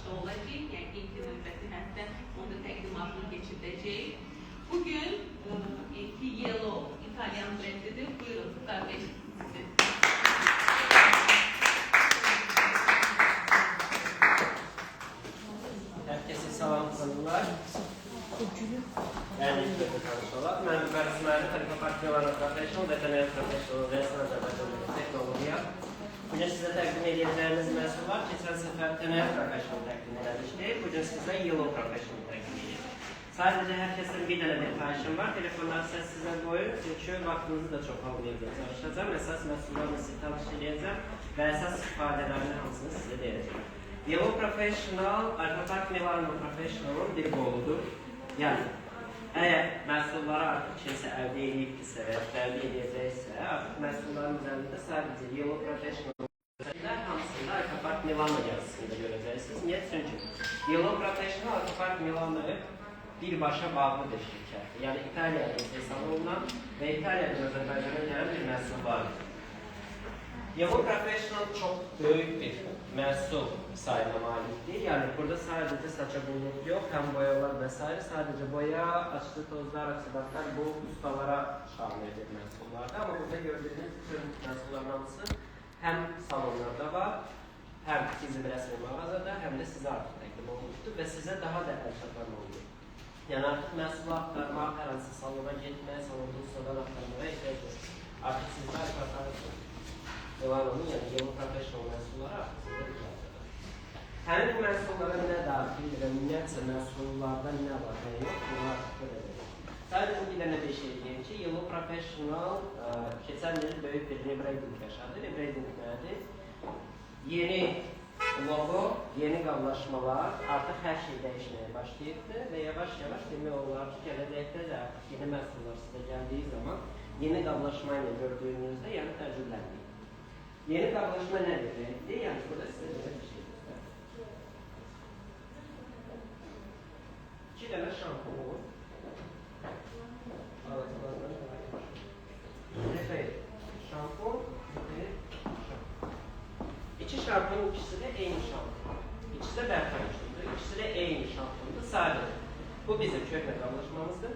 başta olacak. Yani ilk növbəti həftə onda təqdimatını keçirdəcəyik. Bugün ilki Yellow İtalyan brendidir. Buyurun kardeşim sizi. Herkese salamlar. Yani tanışıyorlar. Ben personelde Tarifa Partiyonlarla Professional, Veteriner Professional ve Sanatçı Teknolojiya. Bugün size təqdim edəcəyimiz məhsul var. Keçən səfər Veteriner Professional təqdim edilmişdi. Bugün sizə Yellow Professional təqdim edəcəyik. Sadəcə hər kəsdən bir dənə bir xahişim var. Telefonları sizə qoyun. Çünki vaxtınızı da çox almayacaq çalışacağım. Əsas məhsullarla sizi tanış edəcəm və əsas ifadələrini hamısını sizə deyəcəm. Yellow Professional, Alfa-Park Milano Professional'ın bir qoludur. Yəni, əgər məhsulları artıq kimsə əldə edibdirsə və əldə edəcəksə, artıq məhsulların üzərində sadəcə Yellow Professional hamısında Alfa-Park Milano yazısında görəcəksiniz. Niyə? Çünki Yellow Professional, Alfa-Park Milano birbaşa bağlıdır şirkət. Yəni, İtaliyada istehsal olunan və İtaliyada Azərbaycana gələn bir məhsul vardır. Yellow Professional çox böyük bir məhsul sayına malikdir. Yəni, burada sadəcə saça bulunur yox, həm boyalar və s. Sadəcə boya, açılı tozlar, aksibatlar bu ustalara şamil edir məhsullarda. Amma burada gördüyünüz bütün məhsulların hamısı həm salonlarda var, həm bizim rəsmi mağazada, həm də sizə artıq təqdim olunmuşdur və sizə daha da əlçatan olur. Yəni, artıq məhsul axtarmaq, hər hansı salona getmək, salonda ustadan axtarmağa ehtiyac yoxdur. Artıq sizdə Alfa-Park Milano'nun, yəni Yellow Professional məhsulları artıq sizdə icazədir. Həmin bu məhsullara nə daxildir və ümumiyyətcə məhsullarda nə var, nə yox, bunu artıq görəcəyik. Sadəcə bir dənə bir şey deyim ki, Yellow Professional keçən il böyük bir rebranding yaşadı. Rebranding nədir? Yeni logo, yeni qablaşmalar, artıq hər şey dəyişməyə başlayıbdır və yavaş-yavaş demək olar ki, gələcəkdə də artıq yeni məhsullar sizə gəldiyi zaman yeni qablaşma ilə gördüyünüzdə, yəni təcrübələndik. Yeni qablaşma nə deməkdir? Yəni, burada sizə belə bir şey göstərir. 2 dənə şampun olur. Şampun, İki şampunun ikisi de eyni şampun. İkisi de bertanışlıdır. İkisi de eyni şampundur. Sadece. Bu bizim köhnə qablaşmamızdır.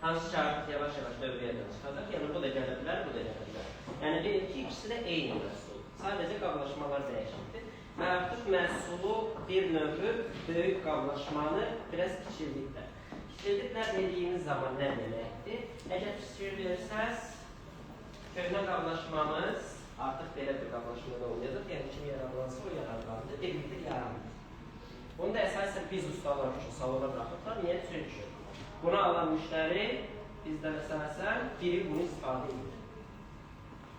Hansı şarkı yavaş-yavaş dövrədən çıxacaq. Yəni, bu da gələ bilər, bu da gələ bilər. Yəni, deyil ki, ikisi də eyni məhsul. Sadəcə qablaşmalar dəyişikdir. Və artıq məhsulu bir növü böyük qablaşmanı biraz kiçildiklər. Kiçildiklər dediyimiz zaman nə deməkdir? Əgər kiçildirsəz, köhnə qablaşmamız artıq belə bir qablaşmada olmayacaq. Yəni, kim yaradılansa o yaradılandır, birlikdə yaranır. Bunu da əsasən biz ustalar üçün salona bıraxıblar. Niyə? Çünki bunu alan müştəri bizdən əsasən biri bunu istifadə edir.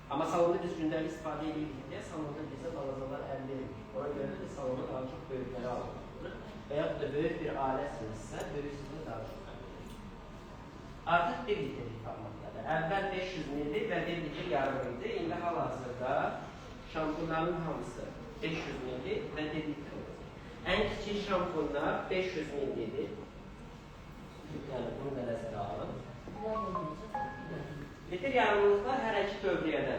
Amma salonda biz gündəlik istifadə edirik deyə salonda bizə balacalar əldə edirik. Ona görə də salonda daha çox böyükləri alınır. Və yaxud da böyük bir aləsinizsə, böyüksüzdə daha çox əldə edirik. Artıq 1 litrlik formatdadır. Əvvəl 500 ml və 1 litr yarım idi. İndi hal-hazırda şampunların hamısı 500 ml və 1 litr olacaq. Ən kiçik şampunlar 500 ml-dir. Yəni, bunu da nəzərə alın. Litr yarımlıqlar hər iki dövriyədə.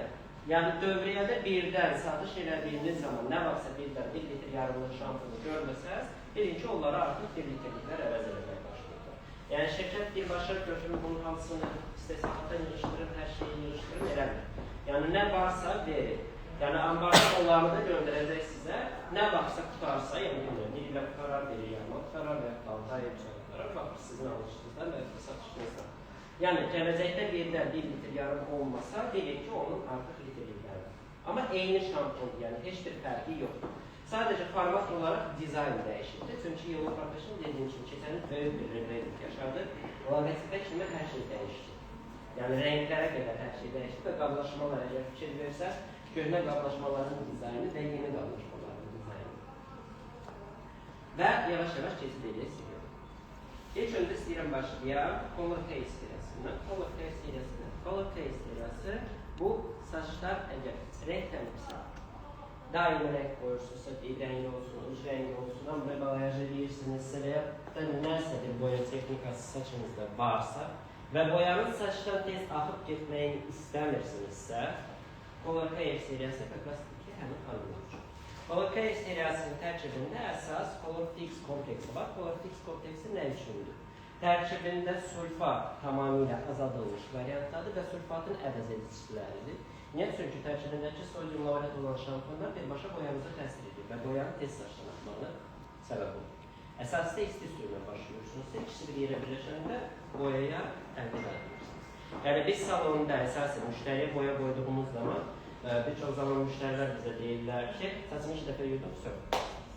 Yəni, dövriyədə birdən satış elədiyiniz zaman nə vaxtsa birdən 1 litr yarımlıq şampunu görməsəz, bilin ki, onları artıq 1 litrliklər əvəz eləməyə başlayacaq. Yəni, şirkət birbaşa götürür bunun hamısını istehsalatdan yığışdırır, hər şeyi yığışdırır, eləmir. Yəni, nə varsa verir. Yəni, ambarda onları da göndərəcək sizə, nə vaxtsa qutarsa, yəni bilmiyorum, bir ilə qutarar, biri yarıma qutarar və yaxud 6 ay qutarar, baxır sizin alışınızdan və yaxud satışınızdan. Yəni, gələcəkdə birdən 1 litr yarım olmasa, deyək ki, onun artıq litrlikləri var. Amma eyni şampun, yəni heç bir fərqi yoxdur. Sadəcə format olaraq dizayn dəyişibdir. Çünki Yellow Professional dediyim kimi keçənin böyük bir rebranding yaşadı. Logotipə kimi hər şey dəyişdi. Yəni, rənglərə qədər hər şey dəyişdi və qablaşmalar əgər fikir versəz, köhnə qablaşmaların dizaynı və yeni qablaşmaların dizaynı. Və yavaş-yavaş keçid edəcək. İlk öndə istəyirəm başlayaq Color Face seriyasından. Color Face seriyası bu saçlar əgər rəng təmizsə, daimi rəng qoyursunuzsa, bir rəngi olsun, uc rəngi olsun, amma balayaj edirsinizsə və yaxud da nəsə bir boya texnikası saçınızda varsa və boyanın saçdan tez axıb getməyini istəmirsinizsə, Color Face seriyası qəqasdır ki, həmin xanımlar üçün. Color K seriyasının tərkibində əsas Color Fix kompleksi var. Color Fix kompleksi nə üçündür? Tərkibində sulfat tamamilə azadılmış variantdadır və sulfatın əvəz ediciləridir. Niyə? Çünki tərkibindəki sodyum lauret olan şampunlar birbaşa boyamıza təsir edir və boyanın tez saçdan atmağına səbəb olur. Əsasda isti suyuna başlıyorsunuz. İkisi bir yerə birləşəndə boyaya əldə edirsiniz. Yəni biz salonda əsasən müştəriyə boya qoyduğumuz zaman birçok zaman müştərilər bizə deyirlər ki, saçımı 2 dəfə yudum,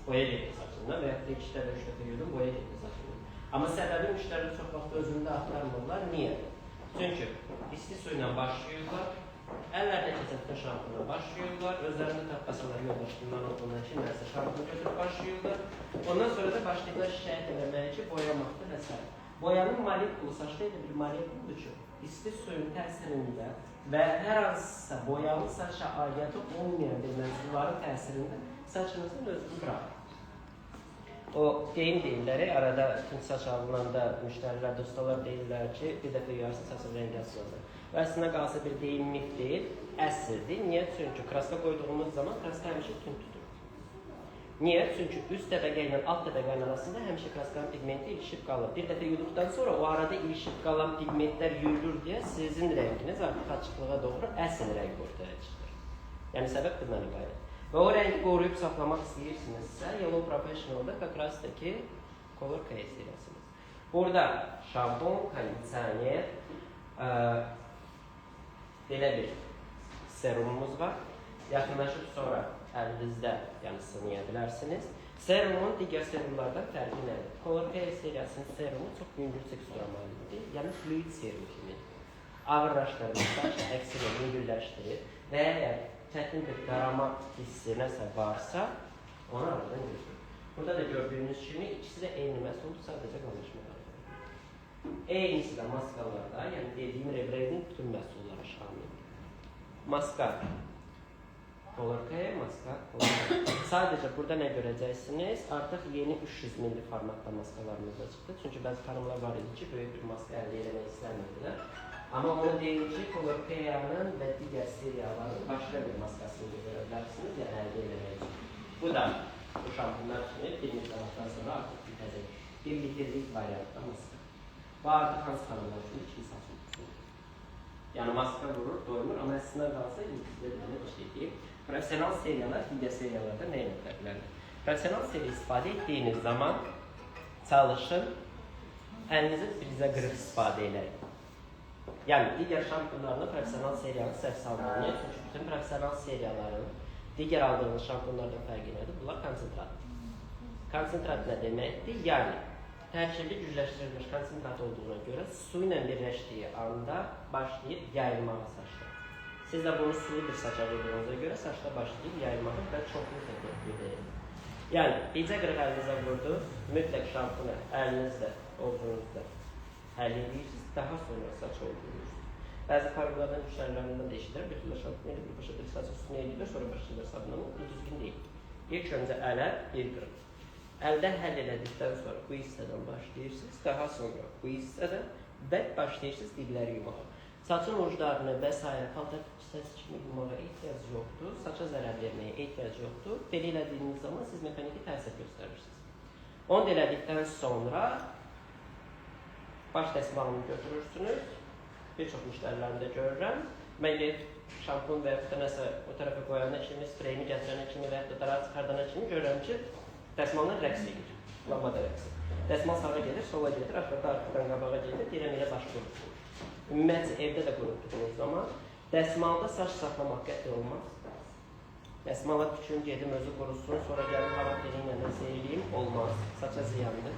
boya gedir saçından və ya 2 dəfə 3 dəfə yudum, boya gedir saçından. Amma səbəbi müştərilər çox vaxt özündə axtarmırlar. Niyə? Çünki isti suyla başlayırlar, əllərdə keçən şampuna başlayırlar, özlərində tapqasalar yoldaşından olduğundan ki, nəsə şampunu götürüb başlayırlar. Ondan sonra da başlayırlar şikayət eləməyə ki, boyamaqdır və s. Boyanın molekulu, saçda elə bir molekuludur ki, isti suyun təsirində və hər hansısa boyalı saça aidiyyatı olmayan bir məhsulların təsirində saçınızın özünü bırakır. O deyimləri arada tüm saç alınanda müştərilər, dostalar deyirlər ki, bir dəfə yuyarsın saçın rəngi asılır. Və əslində qalsa bir deyim mif deyil, əsrdir. Niyə? Çünki kraska qoyduğumuz zaman kraska həmişə tünd tutur. Niyə? Çünki üst təbəqə ilə alt təbəqə arasında həmişə kraskanın pigmenti ilişib qalır. Bir dəfə yuduqdan sonra o arada ilişib qalan pigmentlər yuyulur deyə sizin rənginiz artıq açıqlığa doğru əsl rəng ortaya çıxır. Yəni səbəb deməli qayır. Və o rəngi qoruyub saxlamaq istəyirsinizsə, Yellow Professional'da kakras-daki Color K seriyasınız. Burada şampun, kondisioner, belə bir serumumuz var. Yaxınlaşıb sonra əlinizdə sınaya bilərsiniz. Serumun digər serumlardan fərqi nədir? Color K seriyasının serumu çox yüngül tekstura malikdir, yəni fluid serum kimidir. Ağırlaşdırır, saç əksini yüngülləşdirir və əgər çətin bir qarama hissi nəsə varsa, onu aradan götürür. Burada da gördüyünüz kimi ikisi də eyni məhsul, sadəcə qalmışmalardır. Eynisi də maskalarda, yəni dediyim rebranding bütün məhsullara şamildir. Maska Color K, maska Color K. Sadəcə burada nə görəcəksiniz? Artıq yeni 300 milli formatda maskalarımız da çıxdı. Çünki bəzi xanımlar var idi ki, böyük bir maska əldə eləmək istəmirdilər. Amma onu deyim ki, Color K-yanın və digər seriyaların başqa bir maskasını görə bilərsiniz, yəni əldə eləmək üçün. Bu da bu şampunlar kimi bir müddətdən sonra artıq bitəcək. Bir litrlik variantda maska. Bu artıq hansı xanımlar üçün iki saçın tutur. Yəni maska vurur, doymur, amma əslində qalsa sizə bir şey deyim. Profesional seriyalar digər seriyalarda nə ilə fərqlənir? Profesional seriya istifadə etdiyiniz zaman çalışın, əlinizi frizə qırıq istifadə eləyin. Yəni, digər şampunlarla profesional seriyanı səhv salmalıyıq. Çünki bütün profesional seriyaların digər aldığınız şampunlardan fərqi nədir? Bunlar konsentratdır. Konsentrat nə deməkdir? Yəni, tərkibli gücləşdirilmiş konsentrat olduğuna görə su ilə birləşdiyi anda başlayıb yayılmağa saçda. Siz də bunu sulu bir saça vurduğunuza görə saçda başlayıb yayılmağa və çoxlu təkrar edin. Yəni, bircə qırıq əlinizə vurdu, mütləq şampunu əlinizdə, ovcunuzda həll edirsiniz, daha sonra saç öldürürsünüz. Bəzi xanımlardan müştərilərindən də eşidir, bir şampunu edib, bir başa bir saç üstünə edilir, sonra başlayırlar sabunlama, bu düzgün deyil. İlk öncə ələ bir qırıq. Əldə həll elədikdən sonra bu hissədən başlayırsınız, daha sonra bu hissədən və başlayırsınız dibləri yumağa. Saçın uclarını və s. paltar hissəsi kimi yumağa ehtiyac yoxdur, saça zərər verməyə ehtiyac yoxdur. Belə elədiyiniz zaman siz mexaniki təsir göstərirsiniz. Onu elədikdən sonra baş dəsmalını götürürsünüz. Bir çox müştərilərində görürəm. Mən şampun və yaxud da nəsə o tərəfə qoyana kimi, spreyini gətirənə kimi və yaxud da darar çıxardana kimi görürəm ki, dəsmallar rəqs edir. Lambada rəqs edir. Dəsmal sağa gedir, sola gedir, axırda arxadan qabağa gedir, deyirəm elə baş qurutsun. Ümumiyyətlə, evdə də qurutduğunuz zaman dəsmalda saç saxlamaq qəti olmaz. Dəsmala tükün, gedim, özü qurusun, sonra gəlim, hava dilinlə nəsə eləyim, olmaz. Saça ziyandır.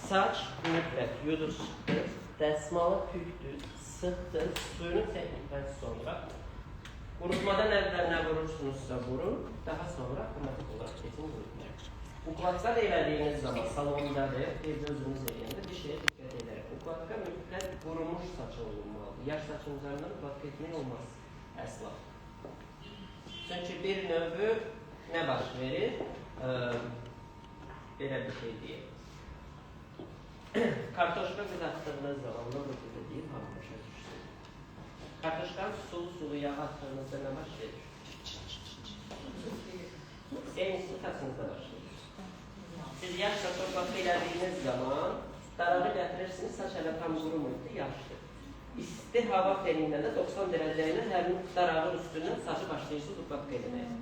Saç mütləq yudursunuz, dəsmalı pükdür, sıxdır, suyunu çəkdikdən sonra qurutmadan əvvəl nə vurursunuzsa vurun, daha sonra otomatik olaraq kesin qurutmayacaq. Ukladka da elədiyiniz zaman salondadır, evdə özünüz eləyəndə bir şeyə diqqət edərək. Ukladka mütləq qurumuş saça olunmalıdır. Yaş saçın üzərindən ukladka etmək olmaz əsla. Çünki bir növü nə baş verir? Belə bir şey deyil. Kartoşka qızartdığınız zaman, ne olur ki deyim, hamılaşa düşsün. Kartoşkanı sulu yağ attığınızda nə baş verir? Eynisini saçınızda başlayır. Siz yaşla toplantı elədiyiniz zaman darağı gətirirsiniz, saç hələ tam qurumuydu, yaşlı. İsti hava fenindən də 90 dərəcə ilə həmin darağın üstündən saçı başlayırsınız toplantı eləməyə.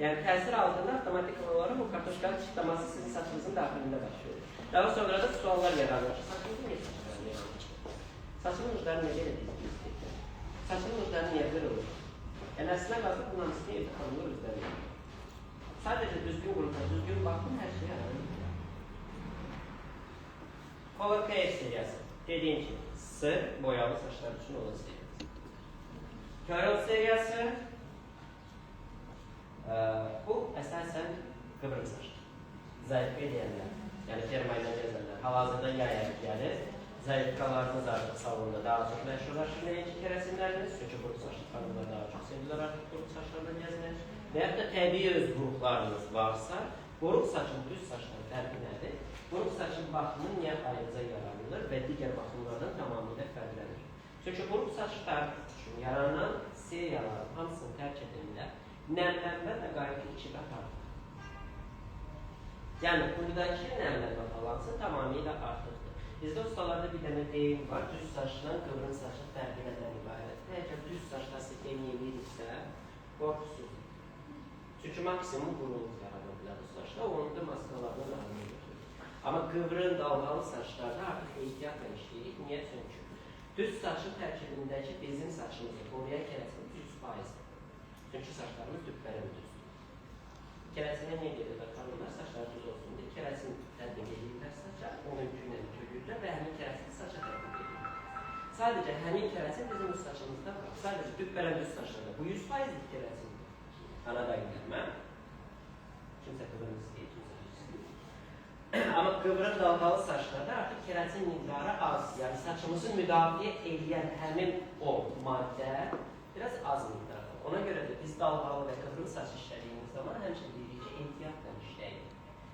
Yəni təsir altında avtomatik olaraq o kartoşkanın çıtlaması sizin saçınızın daxilində başlıyor. Daha sonra da suallar yaranır. Saçınızı niyə saçlarını yaranır? Saçının ucları niyə belə dizilmişdir? Saçının ucları niyə belə olur? Yəni əslində qalsın bunun hamısını evdə tanınır üzərində. Sadəcə düzgün qrupa, düzgün baxın, hər şey yaranır. Color Care seriyası. Dediyim kimi, sırf boyalı saçlar üçün olan seriyası. Curl seriyası. Bu əsasən qıvrım saçlar. Zayıf edənlər, yəni termayla gəzənlər, hal-hazırda yay ayı gəlir. Zayıfqalarınız artıq salonda daha çox məşhurlaşır nəinki kərəsinləriniz. Çünki quru saçlı xanımlar daha çox sevirlər artıq quru saçlarla gəzinir. Və yaxud da təbii öz buruqlarınız varsa, buruq saçın düz saçdan fərqi nədir? Buruq saçın baxımı niyə ayrıca yaranılır və digər baxımlardan tamamilə fərqlənir? Çünki buruq saçlar üçün yaranan seriyaların hamısını tərk edilirlər. Nəmlənmə və qayıqlı kibrət artıq. Yəni, buradakı nəmlənmə balansı tamamilə artıqdır. Bizdə ustalarda bir dənə deyim var, düz saçla qıvrım saçın fərqi nədən ibarətdir? Əgər düz saçla sistem yeyilirsə, qorxusuzdur. Çünki maksimum quruluq yarana bilər bu saçda, onu da maskalarına daxil götürür. Amma qıvrım, dalğalı saçlarda artıq ehtiyatla işləyirik. Niyə? Çünki düz saçın tərkibindəki bizim saçımızı qoruya kərəsini 100%-dir. Çünki saçlarımız düppərəm düzdür. Kərəsinə nə edirlər? Xanımlar saçları düz olsun deyə kərəsin tətbiq edirlər saça, o mümkünlə tökürlər və həmin kərəsini saça tətbiq edirlər. Sadəcə həmin kərəsin bizim öz saçımızda var. Sadəcə düppərəm düz saçlarda. Bu 100%-lik kərəsin. Ana da gəlmə. Kimsə qıvrım istəyir, kimsə istəyir. Amma qıvrım dalğalı saçlarda artıq kərəsin miqdarı az. Yəni saçımızı müdafiə edən həmin o maddə biraz az miqdarda. Ona görə də biz dalğalı və qıvrım saç işlədiyimiz zaman həmçinin deyirik ki, ehtiyatla işləyin.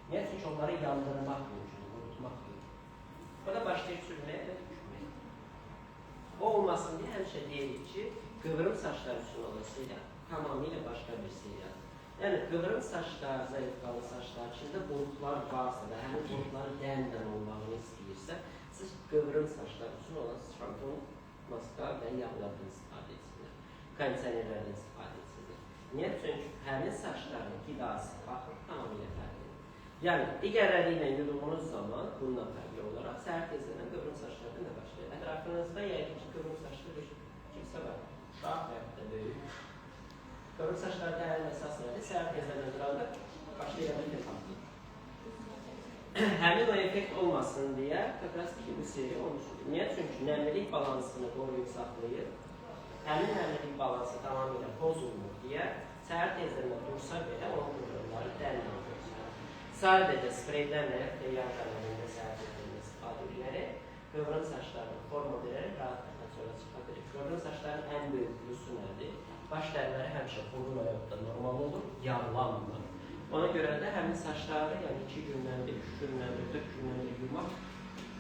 Niyə? Çünki onları yandırmaq mümkündür, qurutmaq mümkündür. O da başlayır sürməyə və düşməyə. O olmasın deyə həmişə deyirik ki, qıvrım saçlar üçün olasıyla tamamilə başqa bir seriyadır. Yəni, qıvrım saçlar, zayıfqalı saçlar, içində buruqlar varsa və həmin buruqları dən-dən olmağını istəyirsə, siz qıvrım saçlar üçün olan şampun, maska və yağlardan istifadə etsinlər. Kondisionerlərdən istifadə etsinlər. Niyə? Çünki həmin saçların qidası, baxın, tamamilə fərqlidir. Yəni, digərləri ilə yürüdüyünüz zaman, bununla fərqli olaraq, səhər tezdən qıvrım saçlarda nə başlayır? Ətrafınızda yəqin ki, qıvrım saçlı bir kimsə var. Uşaq və yaxud da böyük. Qıvrım saçları dəyərin əsas nədir? Səhər tezdən duranda başlayabilir tempatlı. Həmin o effekt olmasın deyə, təqrəsdir ki, bu seriya olmuşdur. Niyə? Çünki nəmlilik balansını qoruyub saxlayır. Həmin nəmlilik balansı tamamilə pozulmur deyə, səhər tezdən dursa belə, onun qıvrımları dəlmə görsünür. Sadəcə spreydən və yaxud da yağ qanalında səhər tezdən istifadə edilərək, qıvrım saçlarını forma verərək rahatlıqla sonra çıxa bilir. Qıvrım saçların ən böyük plusu nədir? Baş dərləri həmişə qurur və yaxud da normal olur, yağlanmır. Ona görə də həmin saçları, yəni 2 gündən bir, 3 gündən bir, 4 gündən bir yurmaq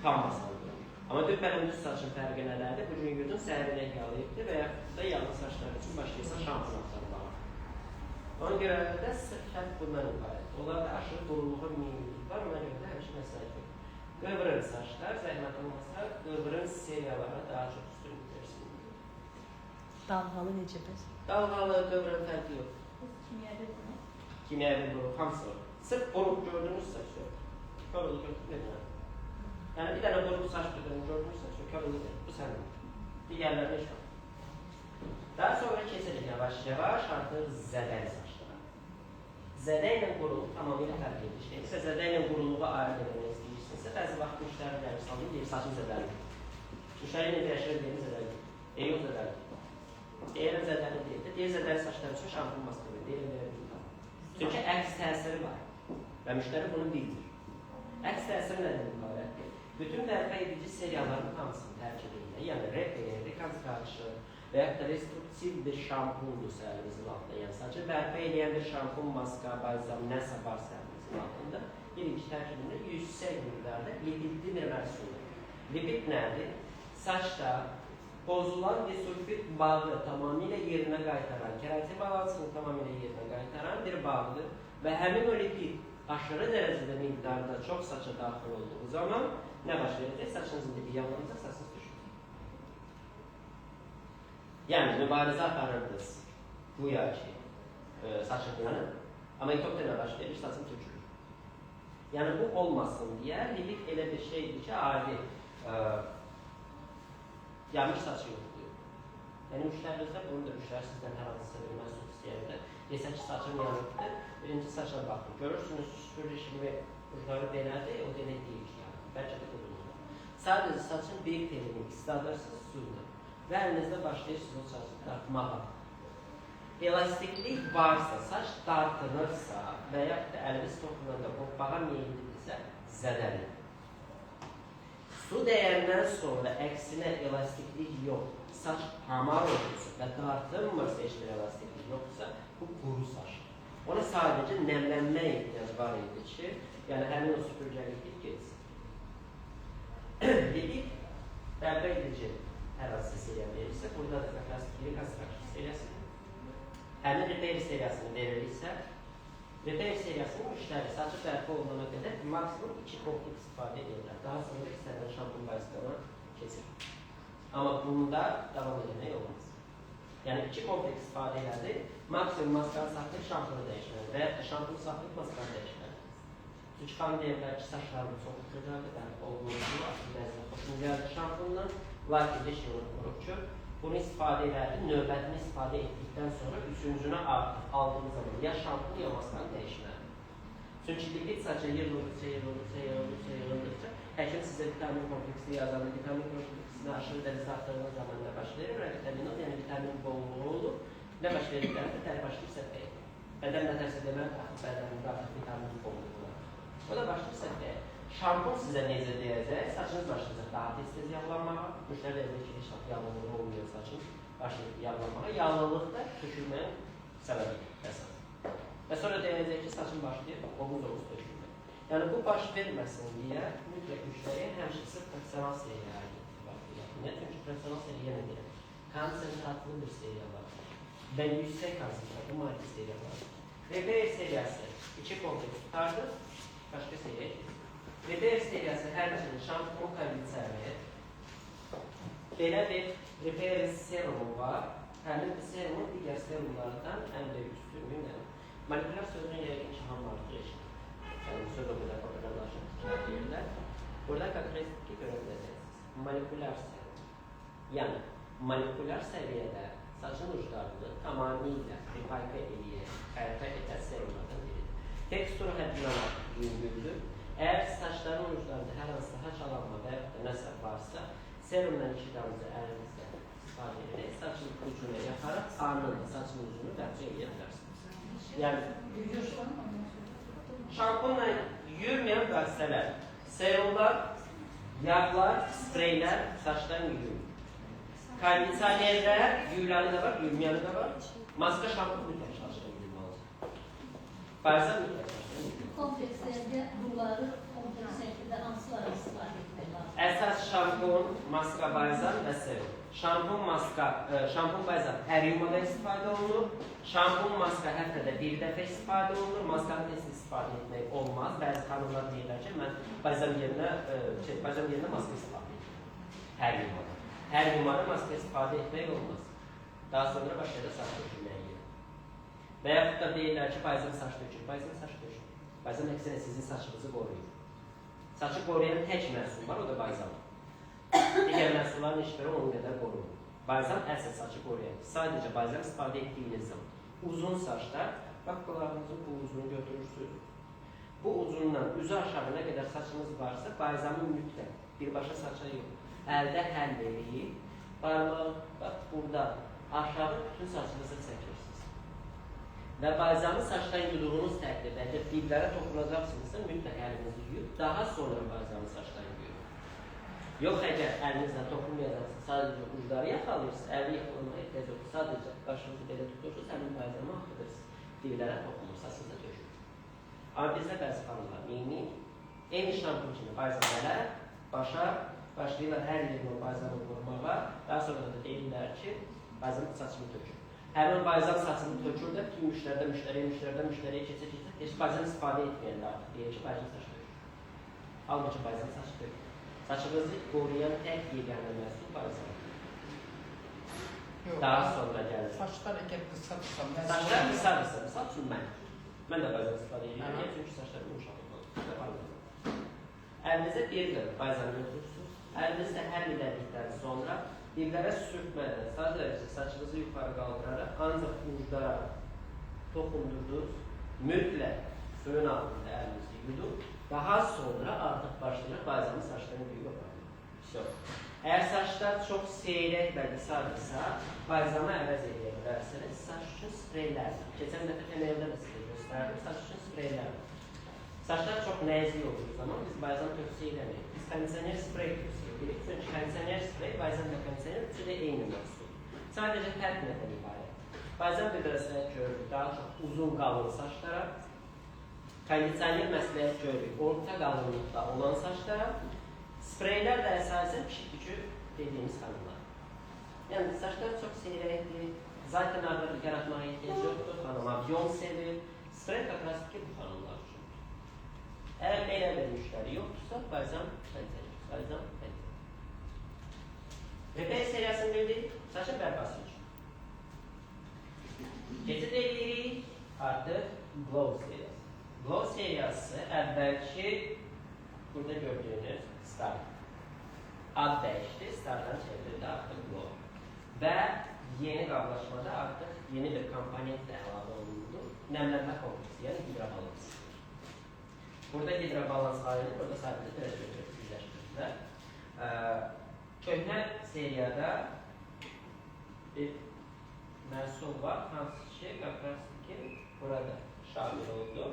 tam asandır. Amma düppərin düz saçın fərqi nələrdir? Bu gün yurdun səhərinə yağlayıbdır və yaxud da yağlı saçlar üçün başlayırsa şampun axtarmağa. Ona görə də sırf fərq bundan ibarət. Onlarda aşırı quruluğu minimlik var, ona görə də həmişə məsələ yox. Qıvrım saçlar, zəhmət olmasa, qıvrım seriyalara daha çox üstünlük versin. Dalğalı necə bəs? Dalğalı, qıvrım fərqi yox. Kimyəvi buruq, hamısı var. Sırf buruq gördüğünüz saç yox. Körülü götürməyəcəm. Yəni bir dənə buruq saç gördüğünüz saç yox, körülü deyil. Bu sənin. Digərlərdə iş var. Daha sonra keçirik yavaş-yavaş artıq zədəli saçlara. Zədə ilə quruluq tamamilə fərq edir. İşte zədə ilə quruluğu ayırt etmək istəyirsinizsə, bəzi vaxt müştəri gəlir salın, deyir saçım zədəlidir. Müştəri ilə yaşayır, deyir zədəlidir. Yox zədəlidir. Deyirəm zədəli deyil. Deyir zədəli saçlar üçün şampun maska verir. Deyirəm verir. Çünki əks təsiri var və müştəri bunu bilmir. Əks təsiri nədən ibarətdir? Bütün bərpa edici seriyaların hamısını tərk edirlər. Yəni repair, rekonstruksiya və yaxud da restruktiv bir şampundur əlimizin altında. Yəni saçı bərpa edən bir şampun, maska, balzam, nəsə varsa əlimizin altında birinci tərk edilir yüksək miqdarda lipidli emulsiyon. Lipid nədir? Saçda Bozulan disulfid bağı tamamilə yerinə qaytaran, keratin balansını tamamilə yerinə qaytaran bir bağdır və həmin o lipid aşırı dərəcədə miqdarda çox saça daxil olduğu zaman nə baş verəcək? Saçınızın dibi yağlanacaq, saçınız düşür. Yəni, mübarizə aparırdınız bu ya ki, saçınızla, amma etokda nə baş verir? Saçın tökülür. Yəni, bu olmasın deyə lipid elə bir şeydir ki, adi yanlış saçı yoxdur. Yəni, müştərinizdə bunu da müştəri sizdən hər hansısa bir məhsul istəyəndə desə ki, saçım yanıqdır, birinci saçına baxın. Görürsünüz, süpürgə kimi ucları belədir, o demək deyil ki, yəni. Bəlkə də qurulur. Sadəcə saçın bir telini isladırsınız suyla və əlinizdə başlayırsınız o saçı dartmağa. Elastiklik varsa, saç dartınırsa və yaxud da əliniz toxunanda qopbağa meyillidirsə, zədəlir. Su dəyəndən sonra əksinə elastiklik yox, saç hamar olursa və dartınmırsa heç bir elastiklik yoxsa, bu quru saçdır. Ona sadəcə nəmlənmə ehtiyac var idi ki, yəni həmin o süpürgəliklik geçsin. Lipid bərpa edici hər hansı seriya verirsə, burada da kakastikli kastraktör seriyası. Həmin repair seriyasını veririksə, repair seriyasının müştəri saçı bərpa olunana qədər maksimum 2 komplik istifadə edirlər. Daha sonra istənilən şampun bayısına keçir. Amma bunda davam edilmək olmaz. Yəni 2 komplik istifadə elədi, maksimum maskara saxlayıb şampunu dəyişməli və ya da şampunu saxlayıb maskara dəyişməli. Çünki xanım deyirlər ki, saçlarını çox gözəldir, bərpa olunur, aslında bəzən xoşun gəldi şampundan, lakin de şey olur ki, bunu istifadə edərdi, növbətini istifadə etdikdən sonra üçüncünə aldığımız zaman ya şampun ya maskanı dəyişməlidir. Çünki lipid saça yığıldıqca, həkim sizə vitamin kompleksi yazanı, vitamin kompleksini aşırı dərəcədə artdığınız zaman nə baş verir? Vitaminol, yəni vitamin bolluğu olur. Nə baş verirlərsə, dəri başlayır səfəyə. Bədən nətərsə demək, bədənində artıq vitamin bolluğu var. O da başlayır səfəyə. Şampun sizə necə deyəcək? Saçınız başlayacaq daha tez-tez yağlanmağa. Müştəri deyəcək ki, heç yağlanmağı olmuyor saçın. Başlayır yağlanmağa. Yağlılıq da tökülməyin səbəbidir əsas. Və sonra deyəcək ki, saçın başlayır, omuz-omuz tökülmək. Yəni, bu baş verməsin deyə mütləq müştəriyə həmişə sırf profesional seriyə baxılır. Çünki profesional seriyə nə deyək? Konsentratlı bir seriya var. Və yüksək konsentratlı maddi seriya var. Repair seriyası 2 kompleks tutardır, başqa seriyə keçir. Repair seriyası həmçinin şampun kondisiyonu. Belə bir repair serumu var. Həmin bu serumun digər serumlardan ən böyük üstünlüyü nədir? Molekulyar sözünün yeri ki, hamlardır eşit. Yəni, söz o qədər popularlaşır ki, deyirlər. Burada karakteristik görə biləcəksiniz. Molekulyar serum. Yəni, molekulyar səviyyədə saçın uclarını tamamilə repayka eləyən, hərəkə edən serumlardan biridir. Teksturu həddindən yüngüldür. Əgər saçların uclarında hər hansı haçalanma və yaxud da nəsə varsa, serumdan işidamızı əlinizdə istifadə edək, saçın ucuna yaxaraq, anında saçın ucunu bərcə edə bilərsiniz. Yəni, şampunla yürüməyən vasitələr, serumlar, yağlar, spreylər saçdan yürür. Kondisionerlər, yürüləri də var, yürüməyəni də var. Maska şampun mütləq saçdan yürüməlidir. Barzan mütləq saçdan yürür. Komplekslərdə bunları kompleks şəkildə hansılara istifadə etmək lazım? Əsas şampun, maska, bayzan və serum. Şampun, maska, şampun, bayzan hər yumada istifadə olunur. Şampun, maska həftədə bir dəfə istifadə olunur. Maskanı tez istifadə etmək olmaz. Bəzi xanımlar deyirlər ki, mən bayzan yerinə maska istifadə edirəm. Hər yumada. Hər yumada maska istifadə etmək olmaz. Daha sonra başlayacaq saç dökülməyə gedir. Və yaxud da deyirlər ki, bayzan saç dökür. Bayzan saç dökür. Bayzan əksinə sizin saçınızı qoruyur. Saçı qoruyan tək məhsul var, o da bayzan. Digər məhsulların işləri onun qədər qoruyur. Bayzan əsas saçı qoruyan. Sadəcə bayzan istifadə etdiyiniz zaman. Uzun saçlar, baqqalarınızın bu uzunu götürürsünüz. Bu uzundan üzü aşağı nə qədər saçınız varsa, bayzanın mütləq birbaşa saça yox. Əldə həll edib, barmağı, bax, burada aşağı bütün saçınızı çəkirsiniz. Və bayzanı saçdan yuduğunuz təqdirdə, əgər diblərə toxunacaqsınızsa, mütləq əlinizi yuyub, daha sonra bayzanı saçdan yuyub. Yox, əgər əlinizlə toxunmayacaqsınız, sadəcə ucları yaxalırsınız, əli yaxalanmaya ehtiyac yoxdur, sadəcə başınızı belə tutursunuz, həmin bayzanı axıdırsınız, diblərə toxunur, saçınıza tökür. Amma bizdə bəzi xanımlar, eyni şampun kimi bayzanələr başa başlayırlar hər yerini o balzamı vurmağa. Daha sonra da deyirlər ki, balzam saçını tökür. Həmin balzam saçını tökür də bütün müştəriyə keçə heç balzam istifadə etməyəndə artıq deyir ki, balzam saç tökür. Halbuki balzam saç tökür. Saçınızı qoruyan tək yeganə məhsul balzam. Daha sonra gəlir. Saçlar əgər qısa-qısa, Saçlar qısa-qısa, misal üçün mən. Mən də balzam istifadə edirəm, çünki saçlarım yumuşaq olur. Əlinizə bir qırıq balzam götürürsünüz. Əlinizlə həll edildikdən sonra diblərə sürtmədən, sadəcə saçınızı yuxarı qaldıraraq, ancaq uclara toxundurdunuz, mütləq suyun altında əlinizi yudun, daha sonra artıq başlayır balzamın saçlarını büyük yapardır. Əgər saçlar çox seyrək və qısa-qısa, balzamı əvəz edə bilərsiniz, saç üçün spreylərdir. Keçən dəfə temeldə də sizə göstərdim, saç üçün spreylərdir. Saçlar çox nəzik olduğu zaman biz balzam tövsiyə eləməyik. Biz kondisioner sprey tövsiyə edirik. Çünki kondisioner sprey, balzam və kondisioner üçü eyni məhsul. Sadəcə fərq nədən ibarət. Balzam bir məsləhət görürük daha çox uzun qalın saçlara, kondisioner məsləhət görürük orta qalınlıqda olan saçlara, spreylər də əsasən pişik gücü dediyimiz xanımlar. Yəni saçlar çox seyrəkdir, zaten ağırlıq yaratmağa ehtiyac yoxdur, xanım avyon sevir, sprey qakrasdır ki bu xanımlar üçün. Əgər belə bir müştəri yoxdursa, balzam kondisioner, balzam kondisioner. Repair seriyasını bildik, saçın bərpası üçün. Keçid edirik artıq Glow seriyası. Glow seriyası əvvəlki burada gördüyünüz Star. Ad dəyişdi, Star'dan çevrildi artıq Glow. Və yeni qablaşmada artıq yeni bir komponent də əlavə olundu. Nəmlənmə kompleksi, yəni hidrobalans. Burada hidrobalans halini, burada sadəcə dərəcə gücləşdirirlər. Köhnə seriyada bir məhsul var, hansı ki, qakrasiki burada şamil oldu.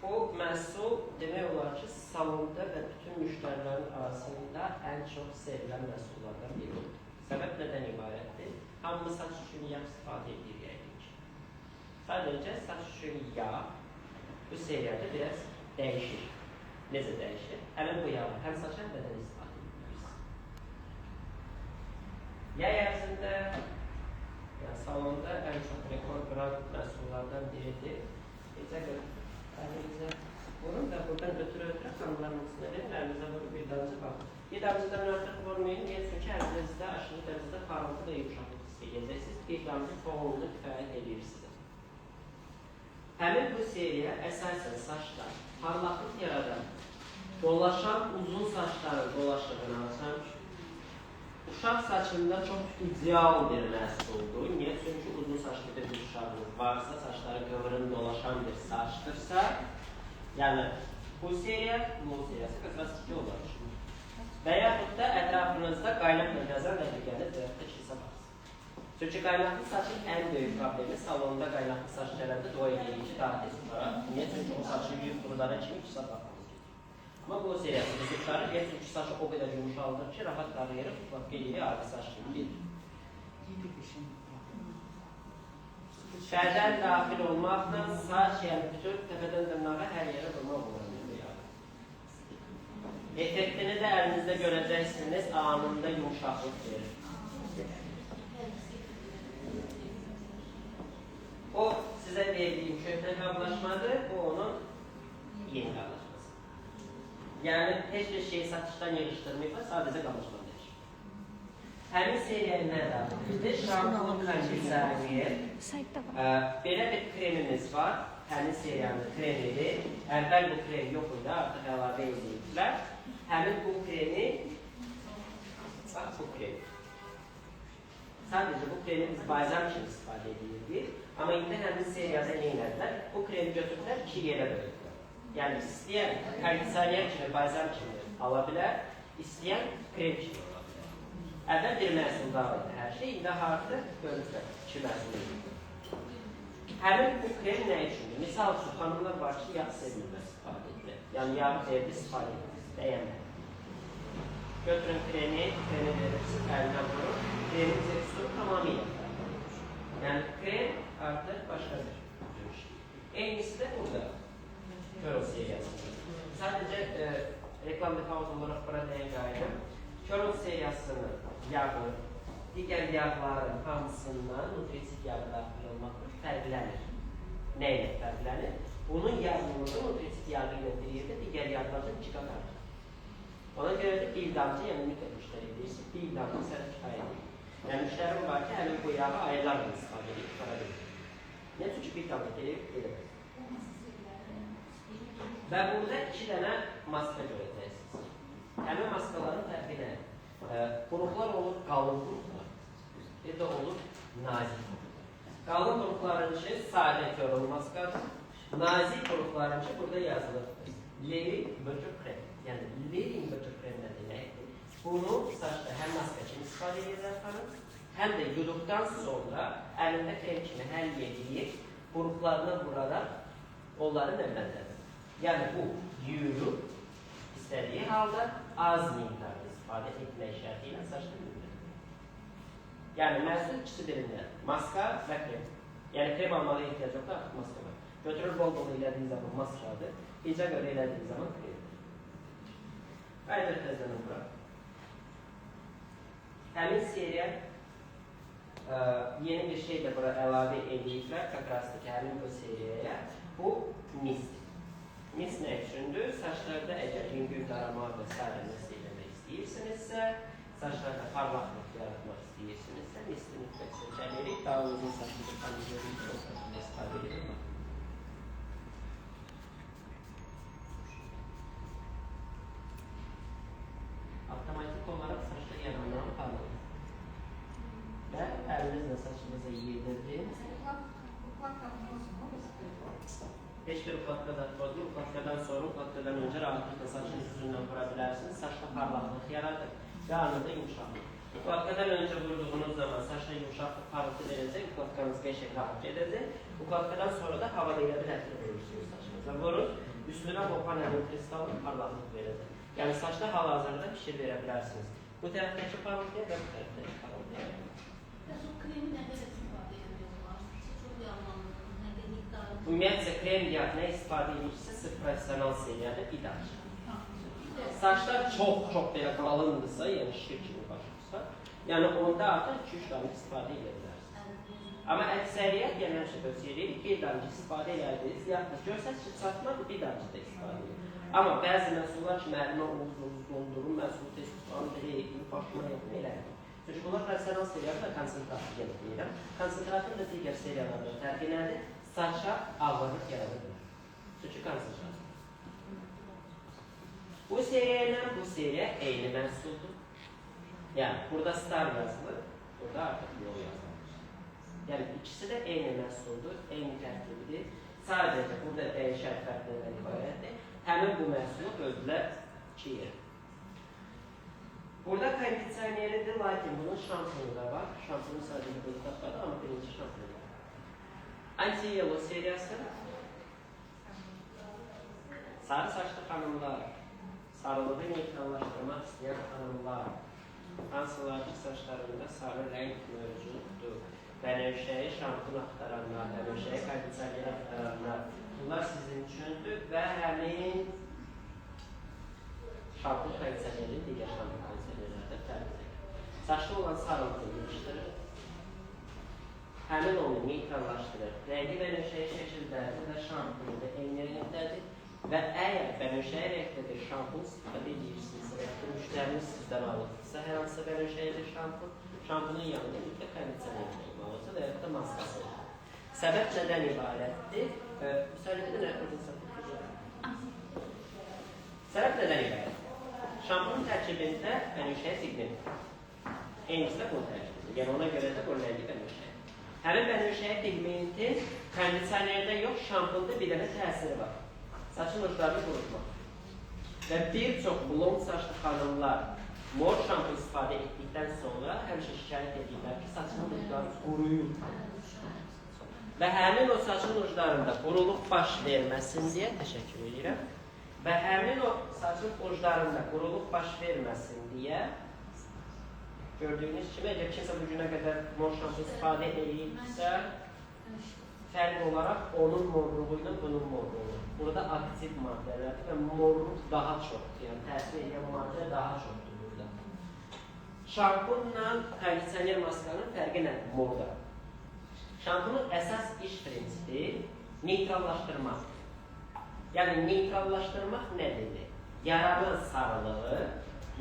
Bu məhsul demək olar ki, salonda və bütün müştərilərin arasında ən çox sevilən məhsullardan biri oldu. Səbəb nədən ibarətdir? Hamı saç üçün yağ istifadə edir yəqin ki. Sadəcə saç üçün yağ bu seriyada biraz dəyişir. Necə dəyişir? Həmin bu yağı həm saç həm bədən istifadə edirik. Yay ərzində salonda ən çox rekord qıran məhsullardan biridir. Necə əlinizə vurun və buradan ötürə-ötürə xanımlarımızın əlinizə vurub bir damcı baxın. Bir damcıdan artıq vurmayın, çünki əlinizdə aşırı dərəcədə parıltı və yumuşaqlıq hiss edəcəksiniz. Bir damcı çoğunluğu kifayət edir sizə. Həmin bu seriya əsasən saçlar parlaqlıq yaradan, dolaşan uzun saçların dolaşdığını açan uşaq saçında çox ideal bir məhsuldur. Niyə? Çünki uzun saçlı bir uşağınız varsa, saçları qıvrım dolaşan bir saçdırsa, yəni bu seriya, bu seriyası qakrasiki olar. Və yaxud da ətrafınızda qaynaqla gəzən rəqəqəli tərəfdə kilsə baxsın. Çünki qaynaqlı saçın ən böyük problemi salonda qaynaqlı saç gələndə dua edirik ki, daha tez tutaraq. Niyə? Çünki o saçı yuyub qurudara kimi kilsə baxmamız gedir. Amma bu seriyası bizi tutarıq, çünki saçı o qədər yumuşaldır ki, rahat qarıyırı tutmaq gelirik, adi saç kimi gedir. Şərdən daxil olmaqla saç, yəni bütün təpədən dırnağa hər yerə vurmaq olur. Effektini də əlinizdə görəcəksiniz, anında yumuşaqlıq verir. O, sizə verdiyim köhnə qablaşmadır, bu onun yeni qablaşması. Yəni, heç bir şeyi satışdan yığışdırmayıb, sadəcə qablaşma deyir. Həmin seriyaya nə daxildir? Şampun kondisioner. Belə bir kremimiz var, həmin seriyanın kremidir. Əvvəl bu krem yox idi, artıq əlavə edildilər. Həmin bu kremi, bax bu kremi. Sadəcə bu kremi biz balzam kimi istifadə edirdik. Amma indi həmin seriyada neylədilər? Bu kremi götürdülər, iki yerə bölüdülər. Yəni istəyən kondisioner kimi, balzam kimi ala bilər, istəyən krem kimi ala bilər. Əvvəl bir məhsulda alırdı hər şey, indi artıq görürlər, iki məhsul edir. Həmin bu krem nə üçündür? Misal üçün, xanımlar var ki, yağ sevmirlər istifadə edilir. Yəni yağ verdi, istifadə edilir. Bəyənmək. Götürün kremi verirsiniz, əlinə vurur, kremin teksturu tamamilə fərqlənir. Yəni krem artıq başqa bir Eynisi də burada. Kör seriyasıdır. Sadəcə reklam default olaraq bura deyən qayda. Körün seriyasının yağı, digər yağların hamısından nutritiv yağı daxil olmaqla fərqlənir. Nə ilə fərqlənir? Bunun yağlılığı nutritiv yağı ilə deyir də digər yağlardan 2 qat artır. Ona görə də bir damcı, yəni mütləq müştəri edirsiniz, bir damcı sənə kifayət edir. Yəni müştərim var ki, həmin bu yağı aylarla istifadə edib, çıxara bilir. Nə üçün ki, bir damcı gelib, gelir. Və burada 2 dənə maska görəcəksiniz. Həmin maskaların fərqi nə? Quruqlar olur qalın quruqlar, bir də olur nazik quruqlar. Qalın quruqlarınki sadə körün maskadır, nazik quruqlarınki burada yazılır. Lerin bötür krem. Yəni, lerin bötür krem nə deməkdir? Bunu saçda həm maska kimi istifadə edirlər xanım, həm də yuduqdan sonra əlində krem kimi həll edib, quruqlarına vuraraq onları nəmləndirir. Yəni, bu yuyub istədiyi halda az miqdarda istifadə etmək şərti ilə saçda yuyulur. Yəni, məhsul ikisi birindən, maska və krem. Yəni, krem almağa ehtiyac yoxdur, artıq maska var. Götürür bol-bol elədiyi zaman maskadır, icə görə elədiyi zaman kremdir. Qaydır təzədən bura. Həmin seriya yeni bir şey də bura əlavə edilirlər, qakrasdır ki, həmin bu seriyaya. Bu mist. Mist nə üçündür? Saçlarda əgər yüngül qaramaq və s. nəsə eləmək istəyirsinizsə, saçlarda parlaqlıq yaratmaq istəyirsinizsə, misti mütləq seçəlirik. Daha uzun saçlı kanizörün prosesində istifadə edilir. Avtomatik olaraq saçda yanından parlayın. Və əlinizlə saçınıza yedirdin. Heç bir uklatkadan pozmur. Uklatkadan sonra, uklatkadan öncə rahatlıqla saçın üstündən vura bilərsiniz. Saçda parlaqlıq yaradır və anında yumuşaqlıq. Uklatkadan öncə vurduğunuz zaman saçda yumuşaqlıq parıltı verəcək, uklatkanız qəşək rahat gedəcək. Uklatkadan sonra da havada ilə bir ətli verirsiniz saçınıza. Vurun, üstünə qopan həmin kristal parlaqlıq verəcək. Yəni saçda hal-hazırda pişir verə bilərsiniz. Bu tərəfdəki parıltıya və bu tərəfdəki parıltıya. Bəs o kremi nə qədər istifadə ediyorlar? Çox yanlanır, nə qədər miqdarı? Ümumiyyətcə, krem yağına istifadə edirsə, sırf profesional seriyada bir damcı. Saçlar çox belə qalındırsa, yəni şir kimi başırsa, yəni onda artıq 2-3 damcı istifadə edə bilərsiniz. Amma əksəriyyət, yəni həmişə tövsiyə edirik, bir damcı istifadə edərdiniz, yaxud görsəz ki, çatmadı, bir damcı da istifadə edilir. Amma bəzi məhsullar ki, müəllimə uz dondurun, məhsul test tutanı belə edin, başına yapın, elədir. Çünki bunlar profesional seriyada da konsentratı yenə deyirəm. Konsentratın da digər seriyalardan fərqi nədir? Saça ağırlıq yaradır. Çünki konsentrat. Bu seriya ilə bu seriya eyni məhsuldur. Yəni, burada star yazılır, burada artıq yol yazılır. Yəni, ikisi də eyni məhsuldur, eyni tərtibidir. Sadəcə burada dəyişən fərqlərdən ibarətdir. Həmin bu məhsulu böldülər 2 yer. Burada kondisioneridir, lakin bunun şampunu da var. Şampunu sadəcə burada tapmadı, amma birinci şampunu var. Anti-yellow seriyası. Sarı saçlı xanımlar, sarılığı neytrallaşdırmaq istəyən xanımlar, hansılar ki saçlarında sarı rəng mövcuddur, bənövşəyi şampun axtaranlar, bənövşəyi kondisioner axtaranlar, bunlar sizin üçündür və həmin şampun kondisionerin digər şampun kondisionerlərdə fərqdir. Saçlı olan sarılığı yetişdirir, həmin onu neytrallaşdırır, rəngi bənövşəyi şəkildədir və şampunu da eyni rəngdədir. Və əgər bənövşəyi rəngdə bir şampun istifadə edirsinizsə və müştəriniz sizdən alıbsa, hər hansısa bənövşəyi bir şampunun yanında mütləq kondisioner olmalıdır və yaxud da maskası. Səbəb nədən ibarətdir? Müsaade edin, səbəb nədən ibarətdir? Şampunun tərkibində bənövşəyi pigmentdir. Eynisi də bunun tərkibidir. Yəni ona görə də bu rəngi bənövşəyi. Həmin bənövşəyi pigmentin kondisionerdə yox, şampunda bir dənə təsiri var. Saçın uçlarını qurutmaq. Və bir çox blond saçlı xanımlar mor şampun istifadə etdikdən sonra həmişə şikayət edirlər ki, saçın uçları quruyur. Və həmin o saçın uçlarında quruluq baş verməsin deyə, təşəkkür edirəm, və həmin o saçın uçlarında quruluq baş verməsin deyə, gördüyünüz kimi, əgər kimsə bu günə qədər mor şampun istifadə edirsə, fərq olaraq onun morluğu ilə bunun morluğu. Burada aktiv maddələrdir və morluq daha çoxdur. Yəni təsir edən maddə daha çoxdur burada. Şampunla kondisioner maskanın fərqi nədir? Morda. Şampunun əsas iş prinsipi neytrallaşdırmaqdır. Yəni neytrallaşdırmaq nədir? Yaranan sarılığı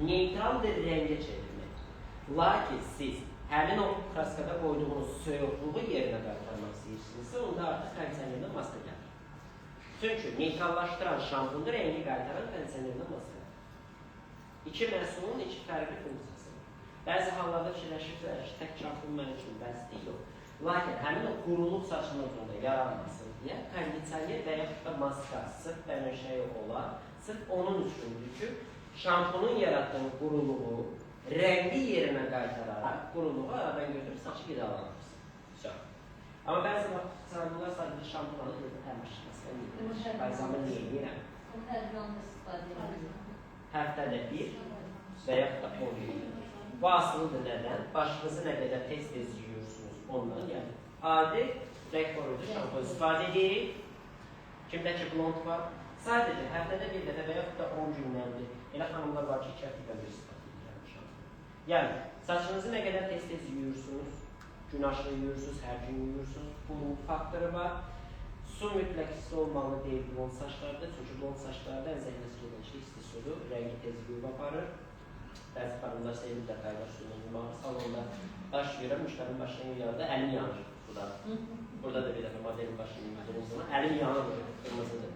neytral bir rəngə çevirmək. Lakin siz həmin o kraskada qoyduğunuz soyuqluğu yerinə qaytarmaq istəyirsinizsə, onda artıq kondisionerdən maska gəlir. Çünki neytrallaşdıran şampunda rəngi qaytaran kondisionerdən maska gəlir. İki məhsulun iki fərqli funksiyası var. Bəzi hallarda fikirləşirsiniz ki, tək şampun mənim üçün bəsdir, yox. Lakin həmin o quruluq saçın uzunda yaranmasın deyə kondisioner və yaxud da maska sırf bənövşəyi olan, sırf onun üçündür ki, şampunun yaratdığı quruluğu rəngi yerinə qaytararaq quruluğu aradan götürüb saçı qidalanırsın. Amma bəzi vaxt sağlıqlar sadəcə şampun alır, görür, həmişə bayzamı neyirəm? Həftədə bir və yaxud da 10 gün. Bu asılıdır nədən? Başınızı nə qədər tez-tez yiyorsunuz ondan. Yəni, adi rəng koruyucu şampun istifadə edirik. Kimdə ki, blond var. Sadəcə həftədə bir dəfə və yaxud da 10 gündəndir. Elə xanımlar var ki, 2 həftədən bir istifadə edirəm şampun. Yəni, saçınızı nə qədər tez-tez yiyorsunuz, gün aşırı yiyorsunuz, hər gün yiyorsunuz. Bunun faktoru var. Su mütləq isti olmalı deyil blond saçlarda. Çünki blond saçlarda ən zəhləsi gedən isti sudur, rəngi tez yuyub aparır. Bəzi xanımlar sevmirlər qaynar suyunu yumağı. Salonda baş yuyuram, müştərinin başını yuyanda əlim yanır. Burada da bir dəfə modelin başını yuyduğunuz zaman əlim yanır, qırmızıdır.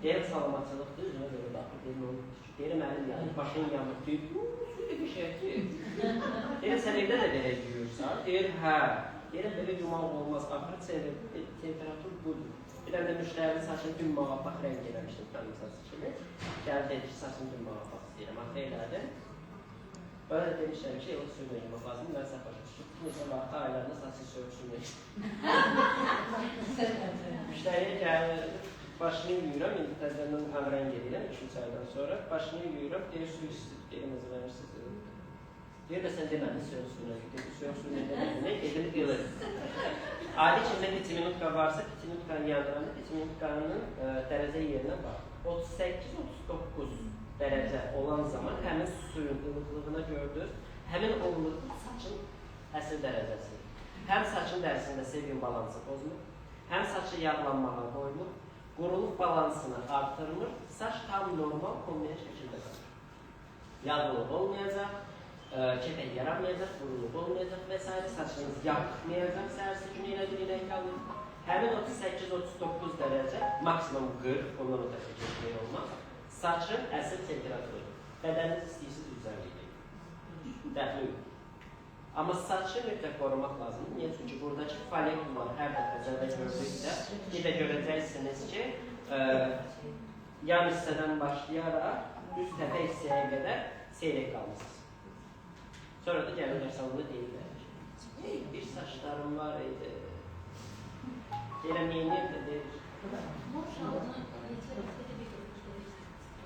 Deyirəm salamatçılıqdır, üzümə görə daxil deyirəm, deyirəm əlim yanır, başını yanır, deyir, su bir şey ki. Deyirəm, sən evdə də belə yuyursan, deyir, hə. Deyirəm, belə yumaq olmaz, axırı temperatur budur. Bir dənə də müştərinin saçını dün mağabaq rəng eləmişdim, tanım saçı kimi. Gəldi dedi ki, saçını dün mağabaq istəyirəm, axı elədim. Böyle de demişler ki, o suyla yumaq lazım, mən səhv başa düşdüm. Mesela vaxtı aylarında saçı soyuq suyla müştəriyə gəlir, başını yuyuram, indi təzədən əmrən gedirəm, 2-3 aydan sonra. Başını yuyuram, deyir, su istəyir, deyir, nəzə verirsiniz. Deyir də sən deməli, soyuq suyla deyir, soyuq suyla demək, edini qılır. Adi içində 2 minutka varsa, 2 minutkanın yandıranı, 2 minutkanın dərəcə yerinə var. 38-39 dərəcə olan zaman həmin suyun ılıqlığına gördünüz, həmin ılıqlıq saçın əsl dərəcəsi. Həm saçın dərisində seviyum balansı pozmur, həm saçı yağlanmağa qoymur, quruluq balansını artırmır, saç tam normal olmayan şəkildə qalır. Yağlılıq olmayacaq, kepək yaranmayacaq, quruluq olmayacaq və s. Saçınız yaxmayacaq, səhərsi gün elə bir ilək qalır. Həmin 38-39 dərəcə, maksimum 40, ondan o təşək etmək olmaz. Saçın əsl temperaturu. Bədəniniz istəyirsiniz üzərliyik. Dəxli yox. Amma saçı mütləq qorumaq lazımdır. Niyə? Çünki buradakı folekul var. Hər dəfə cəvə gördükdə bir də görəcəksiniz ki, yan hissədən başlayaraq üst təpə hissəyə qədər seyrək qalmışsınız. Sonra da gəlirlər salonda deyirlər ki, bir saçlarım var idi. Deyirəm, neyinirdir, deyir.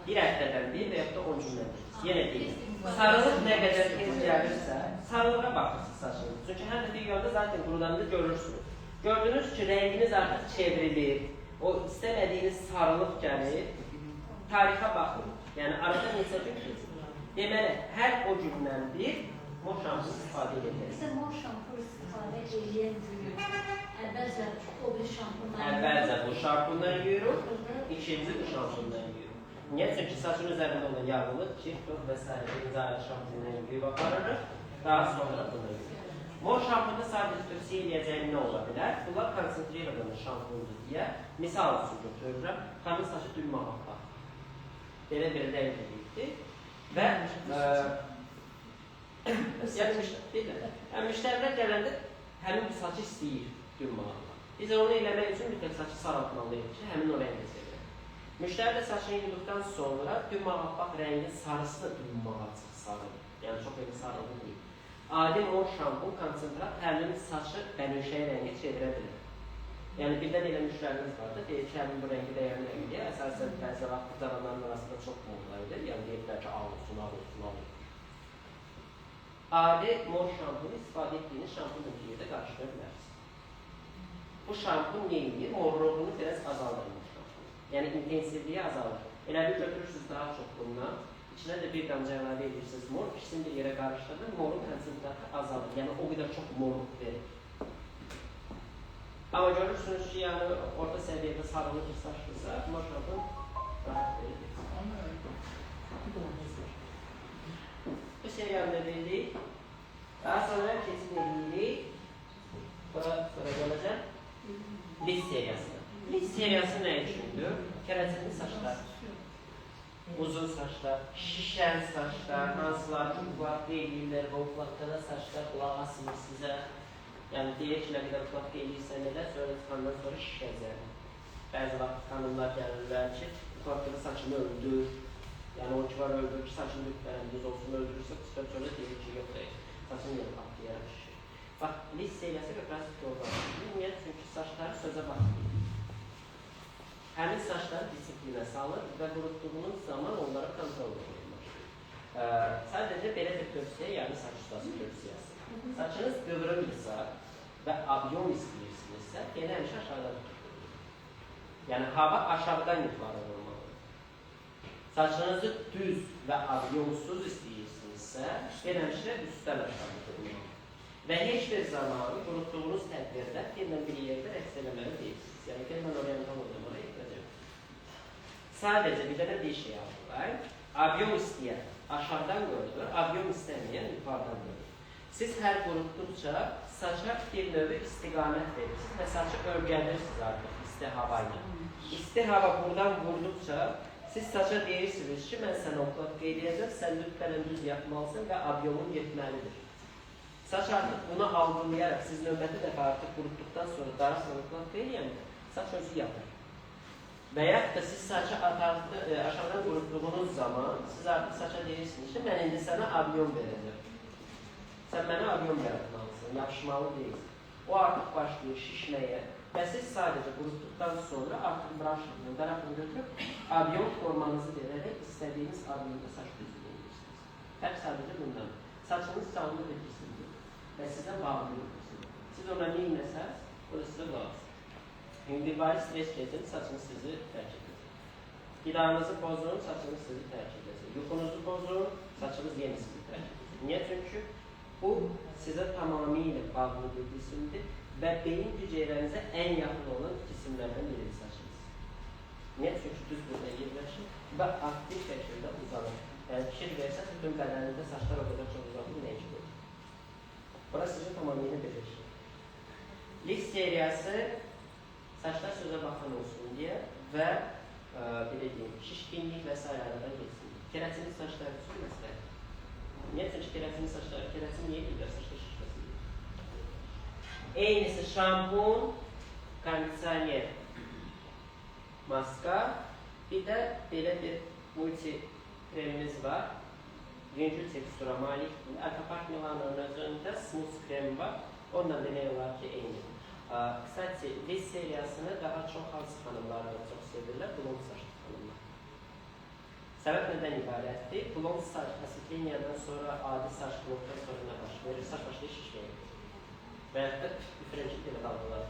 Bir həftədən bir və yaxud da 10 gündən bir. Yenə deyil. Sarılıq nə qədər tez gəlirsə, sarılığa baxırsınız saçınız. Çünki hər dəfə yolda zaten qurudanını görürsünüz. Gördünüz ki, rənginiz artıq çevrilir, o istəmədiyiniz sarılıq gəlir, tarixə baxın. Yəni, arada neçə gün keçir. Deməli, hər o gündən bir mor şampun istifadə edilir. Bizə mor şampun istifadə edən günü əvvəlcə o bir şampundan Əvvəlcə bu şampundan yuyuruq, ikinci bu şampundan yuyuruq. Niyə? Çünki saçın üzərində olan yağlılıq, kirtoz və s. İncaylı şampundan yuyub aparırıq, daha sonra bunu yuyuruq. Mor şampunda sadəcə tövsiyə edəcəyim nə ola bilər? Bunlar konsentriradan şampundur deyə misal üçün götürürəm, xanın saçı duymamaq var. Belə bir rəng edildi və müştərilər gələndə həmin bu saçı istəyir duymamaq. Biz onu eləmək üçün mütləq saçı saraltmalıyıq ki, həmin o rəngi sevirik. Müştəri də saçını yuyduqdan sonra duymamaq rəngi sarısı da duymağa çox sarılır. Yəni çox elə sarılır deyil. Adi mor şampun konsentrat həmin saçı bənövşəyi rəngi çevirə bilir. Yəni birdən elə müştərimiz vardı, deyir ki, həmin bu rəngi dəyərli rəngi. Əsasən bəzi vaxt cavanların arasında çox modaydı. Yəni deyirlər ki, al olsun. Adi mor şampunu istifadə etdiyiniz şampunla bir yerdə qarşılaya bilərsiniz. Bu bu şampun neyini? Morluğunu biraz azaldır. Yəni intensivliyi azalır. Elə bir götürürsünüz daha çox bundan. İçinə də bir damca əlavə edirsiniz mor, ikisini bir yerə qarışdırır, morun konsentratı azalır. Yəni o qədər çox morluq verir. Amma görürsünüz ki, yəni orta səviyyədə sarılı bir saçdırsa, buna şampun rahat verir. Bu seriyanı da bildik. Daha sonra keçid edirik. Sonra gələcək. Lis seriyası. Lis seriyası nə üçündür? Keratinli saçlar. Uzun saçlar, şişən saçlar, hansılar ki, qulaqlı edirlər və o qulaqlıqda saçlar qulaq asılır sizə. Yəni, deyək ki, nə qədər qulaqlı edirsən elə, sonra çıxandan sonra şişəcək. Bəzi vaxt xanımlar gəlirlər ki, qulaqlıqda saçını öldür. Yəni, o ki var öldür ki, saçını lütfən düz olsun, öldürürsə, qısa sonra deyir ki, yox deyil. Saçını yenə atlayaraq şişir. Bax, lis seriyası biraz doğru. Niyə? Çünki saçları sözə baxmır. Həmin saçları disiplinə salır və qurutduğunuz zaman onları kontrol edirlər. Sadəcə belə bir tövsiyə, yəni saç ustası tövsiyəsi. Saçınız qıvrımdırsa və abyon istəyirsinizsə, yenə həmişə aşağıdan tutulur. Yəni, hava aşağıdan yuxarı olmalıdır. Saçınızı düz və abyonsuz istəyirsinizsə, yenə həmişə üstdən aşağı tutulmalıdır. Və heç bir zaman qurutduğunuz tədbirdə yenə bir yerdə rəqs eləməli deyirsiniz. Yəni, mən oryantal olmalı etməyəcəm. Sadəcə bir dənə bir şey yapılır. Abyon istəyən aşağıdan görülür, abyon istəməyən yuxarıdan görülür. Siz hər qurutduqca saça bir növü istiqamət verirsiniz və saçı örgəlirsiniz artıq isti hava ilə. İsti hava buradan vurduqca siz saça deyirsiniz ki, mən sənə oxlat qeydəyəcəm, sən lütfən düz yapmalısın və abyonun yetməlidir. Saç artıq bunu algılayaraq, siz növbəti dəfə artıq qurutduqdan sonra daha sonra oxlat qeydəyəndə saç özü yapar. Və yaxud da siz saçı aşağıdan qurutduğunuz zaman siz artıq saça deyirsiniz ki, mən indi sənə abyon verəcəm. Sən mənə abyon yaratmalısın, yapışmalı deyilsin. O artıq başlayır şişməyə və siz sadəcə qurutduqdan sonra artıq branşını, daraqını götürüb abyon formanızı verərək istədiyiniz abyonda saç düzgün edirsiniz. Hep sadəcə bundan. Saçınız canlı bir cisimdir və sizə bağlıyırsınız. Siz ona neyinləsəz, o da sizə lazım. İndividual stres keçin, saçınız sizi tərk edəcək. Qidanızı pozun, saçınız sizi tərk edəcək. Yuxunuzu pozun, saçınız yeni sizi tərk edəcək. Niyə? Çünki bu sizə tamamilə bağlı bir cisimdir və beyin hüceyrənizə ən yaxın olan cisimlərdən biridir saçınız. Niyə? Çünki düz burada yerləşir və aktiv şəkildə uzanır. Yəni, fikir versəz, bütün bədənində saçlar o qədər çox uzanır, nə ki bu? Burası sizin tamamilə birləşir. Lis seriyası saçlar sözə baxan olsun deyə və şişkinlik və s. aradan geçsin. Keratinli saçlar üçün məsələ. Niyə? Çünki keratinli saçlar, keratin niyə bilirlər saçlar şişməsin? Eynisi şampun, kondisioner, maska, bir də belə bir multi kremimiz var. Yüngül tekstura malikdir. Alkapart Milano'nun özündə smooth krem var. Ondan demək olar ki, eyni. Kısaca, lis seriyasını daha çox hansı xanımlarla çox sevirlər? Blond saçlı xanımlar. Səbəb nədən ibarətdir? Blond saç asikliniyadan sonra, adi saç blokdan sonra nə baş verir? Saç başlayır şişməyə. Və yaxud da diferençik belə dalgalar.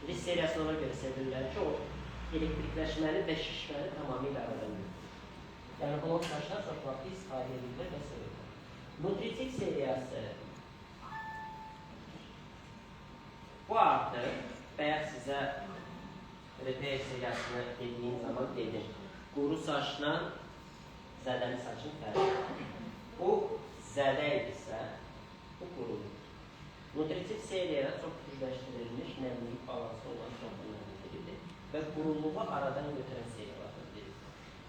Lis seriyasını ona görə sevirlər ki, o elektrikləşməni və şişməni tamamilə aradan götürür. Yəni, blond saçlar çox vaxt istifadə edilir və sevirlər. Nutritik seriyası bu artıq, bəyək sizə repair seriyasını dediyim zaman dedim. Quru saçla zədəli saçın fərqi. Bu zədə idisə, bu qurulur. Nutritiv seriyada çox gücləşdirilmiş, nəmlik balansı olan çox nəmliklidir və quruluğu aradan götürən seriyalardır dedik.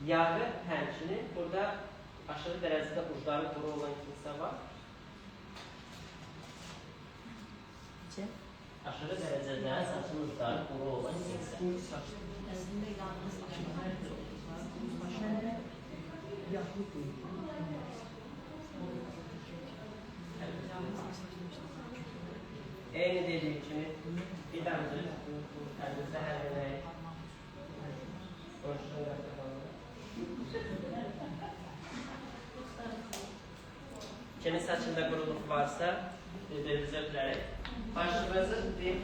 Yağı həmçinin, burada aşırı dərəcədə ucları quru olan kimsə var. Aşırı dərəcədə saçın ucları quru olan kimsə. Əslində yalnız aşağıya çox var. Aşağıya yaxlı deyil. Eyni dediyim kimi bir dəmdir, əlinizdə hər yemək, boşluğun yaxalanır. Kimin saçında quruluq varsa, bir-birinizə ötürərək, başınızı bir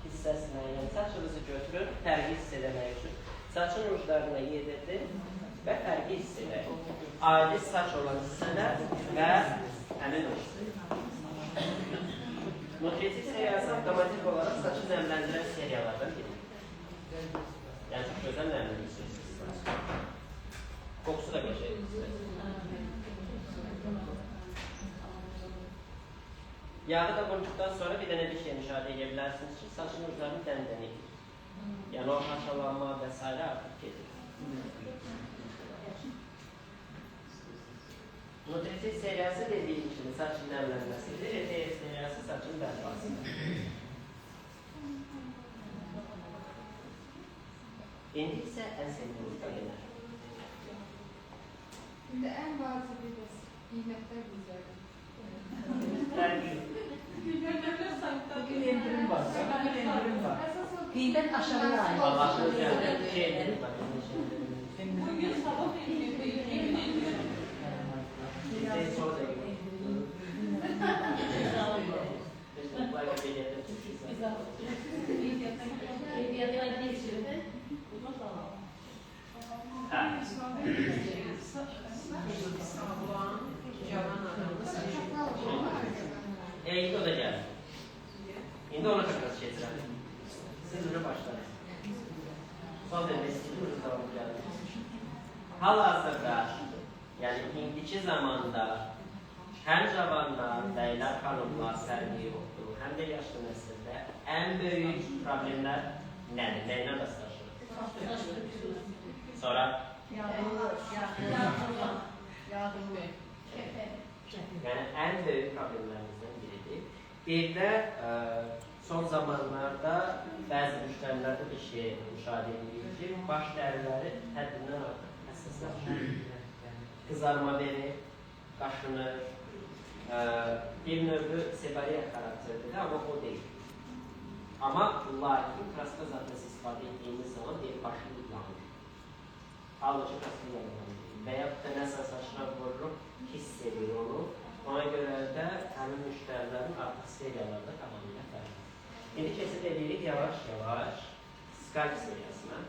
hissəsinə, yəni saçınızı götürür, fərqi hiss eləmək üçün. Saçın uclarına yedirdin və fərqi hiss edək. Adi saç olan hissələr və həmin o hissə. Nutritiv seriyası avtomatik olaraq saçı nəmləndirən seriyalardan biridir. Yəni çox gözəl nəmləndirirsiniz. Kokusu da qəşəngdir. Yağı da vurduqdan sonra bir dənə bir şey müşahidə edə bilərsiniz ki, saçın uclarını dəndəni edir. Yəni o haşalanma və s. artıq gedir. Nutritiv seriyası dediyim kimi saçın nəmlənməsidir, ETS seriyası saçın bərpasıdır. İndi isə ən sevdiyimiz bölümlər. Şimdi en vacibi de qiymətlər güzəldir. Bugün indirim var. Bugün indirim var. Qiymət aşağı ayır. Allah'ın üzerinde şey edelim. Bugün sabah indirimde 2 gün indirim. Şey sonra da gidelim. İndi o da geldi. İndi ona takası çetirəm. Siz ürü başlayın. Son dönemde sizin ürü tamam geldi. Hal-hazırda, yani indiki zamanda hem cavanlar, beyler, hanımlar fərqi yoxdur, hem de yaşlı nəsildə en büyük problemler nədir? Nəylə rastlaşır? Sonra? Yani en büyük problemlerimizden biridir. Bir de son zamanlarda bazı müşterilerde bir şey müşahidə edilir ki, baş dəriləri həddindən artıq həssaslaşır. Kızarma verir, qaşınır, bir növü sebariya karakteridir ama o değil. Ama lakin krastazatını istifadə ettiğimiz zaman bir başlı yanır. Halbuki krastı yanır. Veya da nəsə saçına vururuq, hiss edir onu. Ona görə də həmin müştərilərin artıq seriyalarda tamamıyla fərqli. İndi keçid edirik yavaş-yavaş skalp seriyasına.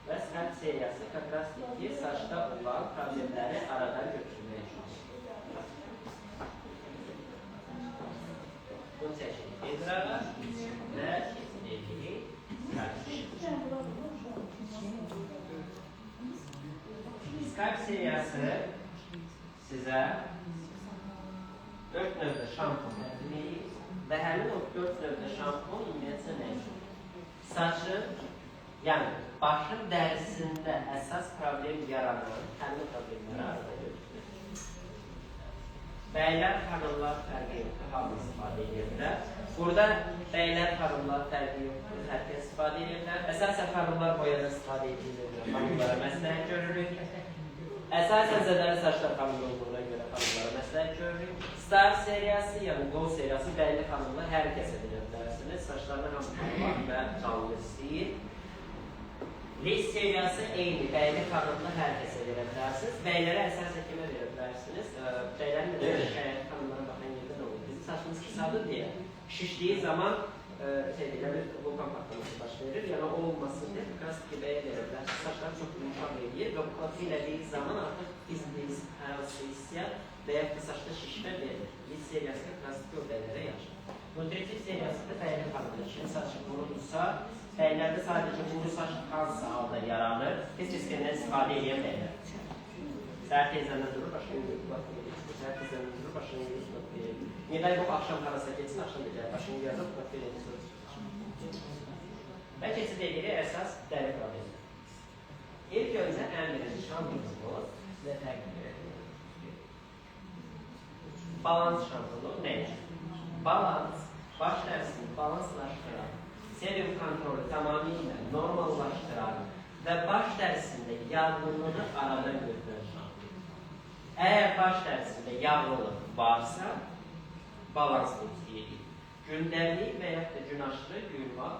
Və skalp seriyası kakrasdiki saçda olan problemləri aradan götürməyə çalışır. Bunu çəkirik edrara və keçid edirik skalp seriyasına. Skalp seriyası sizə 4 növdə şampun təqdim edir və həmin o 4 növdə şampun ümumiyyətlə nə üçün? Saçın, yəni başın dərisində əsas problem yaranan həmin problemləri arada götürür. Bəylər, xanımlar fərqi yoxdur, hamı istifadə edirlər. Burada bəylər, xanımlar fərqi yoxdur, hər kəs istifadə edirlər. Əsasən xanımlar boyada istifadə edirlər, xanımlara məsləhət görürük. Əsasən zədəli saçlar xanımlı olduğuna görə xanımlara məsləhət görürük. Star seriyası, yəni Glow seriyası bəyli xanımlar hər kəsə verə bilərsiniz. Saçlarını hamı var və canlı istəyir. Liz seriyası eyni, bəyli xanımlı hər kəsə verə bilərsiniz. Bəylərə əsasən kimə verə bilərsiniz? Bəylərin də şəyəli xanımlara baxan yerdə nə olur? Bizim saçımız kısadır deyə şişdiyi zaman vulkan patlaması baş verir. Yəni o olmasın deyə krastiki bəyə verə bilərsiniz. Saçlar çox yumuşaq edir və bu katı elədiyi zaman artıq biz hayası hissiyat və ya da saçda şişmə verir. Liz seriyasında krastiki o bəylərə yaşır. Nutritiv seriyasında bəyli xanımdır. Şimdi saçı qurudursa, bəylərdə sadəcə quru saç hansı halda yaranır? Tez-tezkəndən istifadə edən bəylər. Səhər tezləndən durur, başını yürüyür. Səhər tezləndən durur, başını yürüyür. Niyə yox, axşam harasa geçsin, axşam da gəlir, başını yazır, belə söz. Və keçid edirik əsas dəri problemi. İlk öncə ən birinci şampunumuz sizə təqdim edir. Balans şampunu nə üçün? Balans, baş dərisini balanslaşdıran, serum kontrolü tamamilə normallaşdıran və baş dərisində yağlılığı aradan götürən şampun. Əgər baş dərisində yağlılıq varsa, balans istəyir. Gündəlik və yaxud da gün aşırı yuyulmaq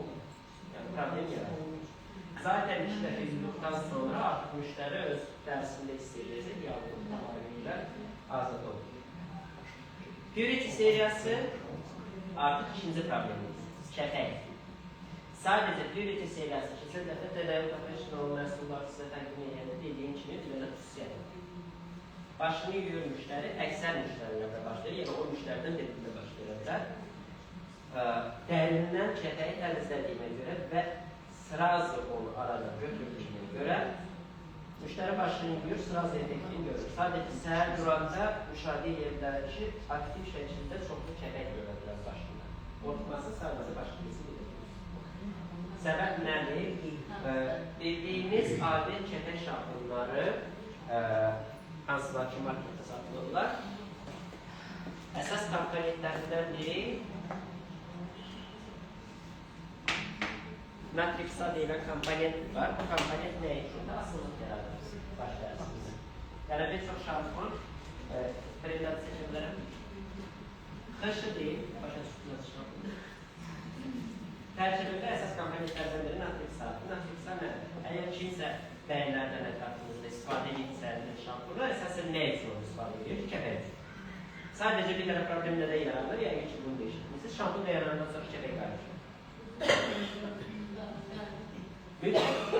olur. Yəni problem yaratır. Zaten iş dəfə yuyulduqdan sonra artıq müştəri öz dərisində istəyəcək yağlılıq tamamilə azad olur. Purity seriyası artıq ikinci problemimiz. Kəpək. Sadəcə Purity seriyası keçən dəfə TDM Professional məhsulları sizə təqdim edəndə dediyim kimi bir dənə xüsusiyyədir. Başını yuyur müştəri, əksər müştərilərdə başlayır, yəni o müştəridən birində başlayırlar. Dərindən çətəyi təmizlədiyimə görə və sırazı onu arada götürdüyümə görə müştəri başını yuyur, sırazı effektini görür. Sadəcə səhər duranda müşahidə edirlər ki, aktiv şəkildə çoxlu çətək görürlər başında. Ortması sadəcə başını edir. Səbəb nədir? Bildiyimiz adi çətək şampunları hansılar ki, marketdə satılırlar. Əsas komponentlərindən biri Natrixsa deyilən komponent var. Bu komponent nə üçün də asılıq yaradır baş dərsimizin. Yəni bir çox şampun trendləri seçə bilərəm. Xışı deyil, başa çıxdığınız şampun. Tərcümədə əsas komponentlərdən biri Natrixsadır. Natrixsa nədir? Əgər kimsə bəyənlərdən ətrafımızda istifadə edirsə şampunu, əsasən nə üçün onu istifadə edir? Kəpək üçün. Sadəcə bir dənə problem nədə yaranır? Yəni ki, bunu değişdirsiniz. Şampun da yarandan sonra kəpək qarışır.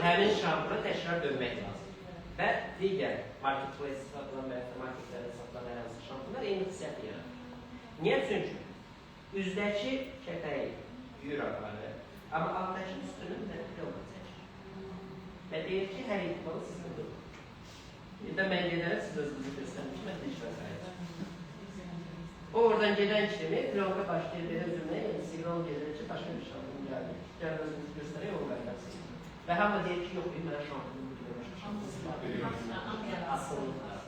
Həmin şampuna təkrar dönmək lazım. Və digər marketplace satılan və marketlərdə satılan hər hansı şampunlar eyni xüsusiyyəti yaradır. Niyə? Çünki üzdəki kəpəyi yuyur aparır, amma altdakı üstünün mütəqqiq olmaq çəkir. Və deyir ki, hər ehtimalı sizin durur. Bir də mən gedərəm, siz özünüzü göstərmiş, mən də işlə sayacaq. O oradan gedən kimi blonqa başlayır, belə özümlə, yəni siqnal gedir ki, başqa bir şampun gəlir. Gəl özünüzü göstərək, onu qaydarsın. Və hamı deyir ki, yox, bir mənə şampunu, bir mənə şampunu asılıqlar.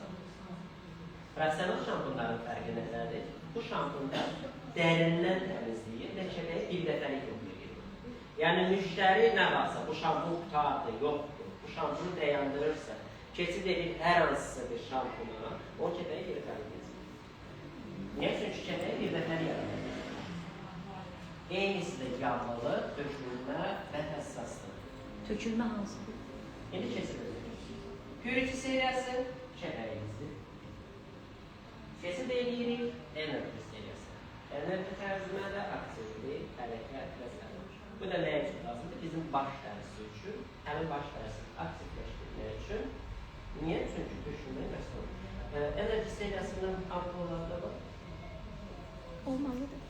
Profesional şampunların fərqi nələrdir? Bu şampunda dərindən təmizləyir və kəpəyi bir dəfəlik yoxlayır. Yəni, müştəri nə varsa, bu şampun qutardı, yoxdur, bu şampunu dayandırırsa, keçid edir hər hansısa bir şampuna, o kəpəyi geri təmizləyir. Niyə? Çünki kəpəyi bir dəfəlik yaradır. Eynisi də yağlı, dökülmə və həssasdır. Tökülmə hansıdır? İndi keçilir. Purity seriyası kəpəyimizdir. Keçid edirik Energy seriyası. Energy tərcümədə aktivlik, hərəkət və s. Bu da nə üçün lazımdır? Bizim baş dərisi üçün, həmin baş dərisini aktivləşdirmək üçün. Niyə? Çünki düşünmək məsələ. Energy seriyasının ampullarda var. Olmalıdır.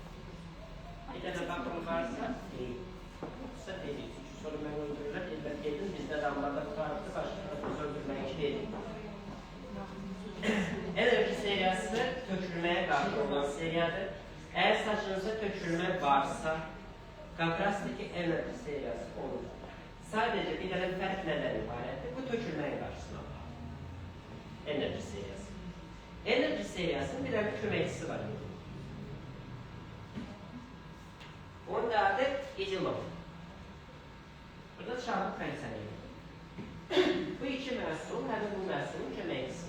Bir dənə baxım varsa, qısa dedik. Sonra mən öldürürlər, elbət gedin, bizdə damlarda qutarıqdır, başqa biz öldürməyə iş dedik. Enerji seriyası tökülməyə qarşı olan seriyadır. Əgər saçınızda tökülmə varsa, kontrastdaki enerji seriyası olur. Sadəcə bir dənə fərq nədən ibarətdir? Bu tökülməyə qarşısına var. Enerji seriyası. Enerji seriyasının bir dənə köməkçisi var. Onun da adı Izilov. Burada şahlık kondisyoneri. Bu iki məhsul, həmin bu məhsulun köməkçisi.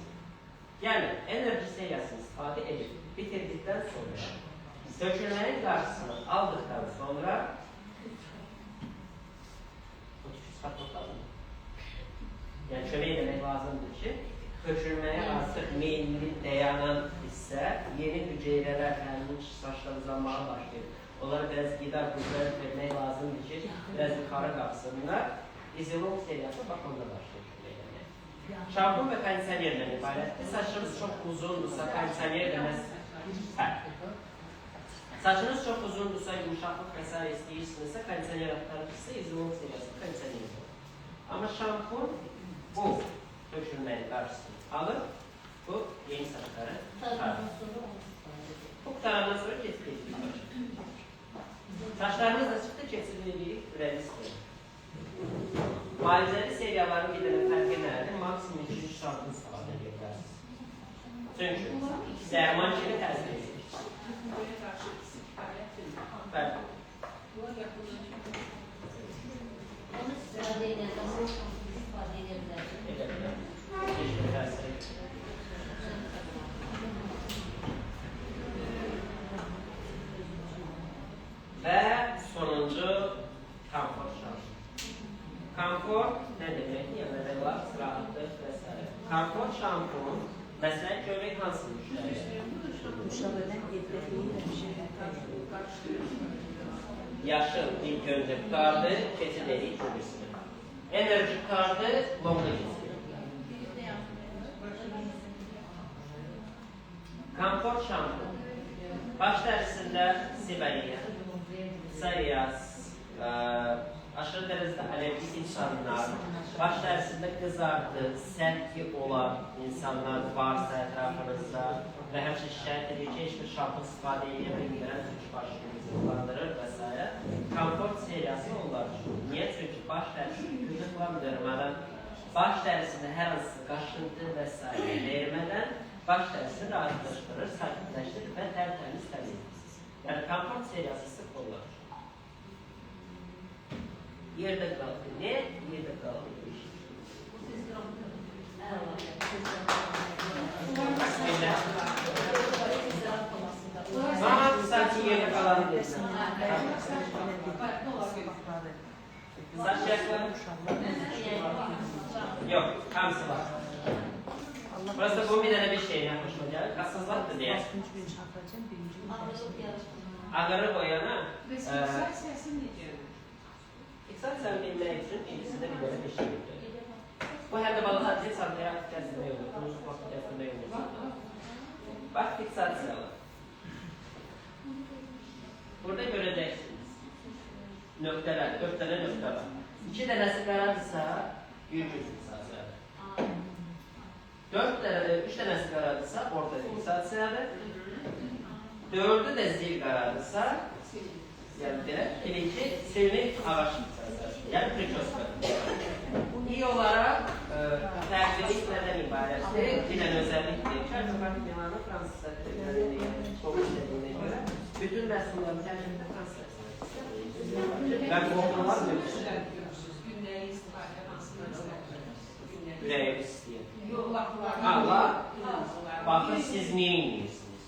Yəni, enerji seriyasını istifadə edib, bitirdikdən sonra, tökülməyin qarşısını aldıqdan sonra yəni, kömək etmək lazımdır ki, tökülməyə artıq meyilli dayanan hissə, yeni hüceyrələr həmin saçlar uzanmağa başlayır. Onlara biraz qida qüvvət vermək lazımdır ki, biraz yuxarı qalsınlar. İzilov seriyası bax onda başlayır kömək etmək. Şampun və kondisionerdən ibarətdir. Saçınız çox uzundursa, kondisioner deməz. Saçınız çox uzundursa, yumuşaqlıq və s. istəyirsinizsə, kondisioner axtarırsa, İzilov seriyası kondisioner olur. Amma şampun bu tökülməyin qarşısını alır, bu yeni saçları çıxarır. Bu qutarandan sonra keçir. Saçlarımız da çıxdı, keçirlilik ürəlistir. Müalicəli seriyaların bir dənə fərqi nədir? Maksimum 2-3 şampun istifadə edirsiniz. Çünki dərman kimi təsir edir. Bəli. Onu istifadə edəndə, bu istifadə edə bilərsiniz. Edə bilər. Keçir təsir edir. Və sonuncu komfort şampun. Komfort nə deməkdir? Yəni, relax, rahatlıq və s. Komfort şampun, məsələn, görək hansı müştəri? Uşaqlardan yetirdiyi yaşıl ilk önce tutardı, keçid eləyik bu birisini. Enerji tutardı, longa keçiyor. Komfort şampu. Baş dərisində Sibiriya, psoriaz, aşırı dərəcədə allergik insanlar, baş dərisində qızartı, sərtki olan insanlar varsa ətrafınızda və həmçinin şikayət edir ki, heç bir şampu istifadə edə bilmirəm, çünki başınızı kullandırır və s. Komfort seriyası onlar üçün. Niyə? Çünki baş dərisini qıdıqlandırmadan, baş dərisində hər hansı qaşıntı və s. vermədən baş dərisini rahatlaşdırır, sakitləşdirir və tərtəmiz təmizdir. Yəni, komfort seriyası sıx olur. Yerdə qaldı. Ne? Yerdə qaldı bu iş. Ama sanki yerdə qalanı desin. Saç yakları? Yok, hamısı var. Burası da bu bir dənə bir şeyine hoşuma gəlir. Qassızlıqdır deyə. Ağırı boyana. Fiksasiyası necə? Fiksasiyanı bilmək üçün ikincisi də bir dənə bir şeydir. Bu həm də balığa deyil, santraya gəzdirmək olur. Bunun vaxtı gəzdirmək olur. Bax, fiksasiyalı. Burada görəcəksiniz. Nöqtələr, 4 dənə nöqtə var. 2 dənəsi qaradırsa, yüngül fiksasiyadır. 3 dənəsi qaradırsa, orta fiksasiyadır. 4'ü də zil qaradırsa, yəni deyək, birinci silik ağaç fiksasiyadır. Yəni prikoskadır. İyi olaraq, fərqlilik nədən ibarətdir? Bir dənə özəllikdir. Çarçoqartmiyanı Fransız sətirlərinə dediyinə görə bütün məhsulların tərcümdə Fransız sətirlərinə. Və qorxular mümkün. Gündəlik istifadə hansılar Ürəyə istəyir. Allah. Bakın siz niyə inirsiniz?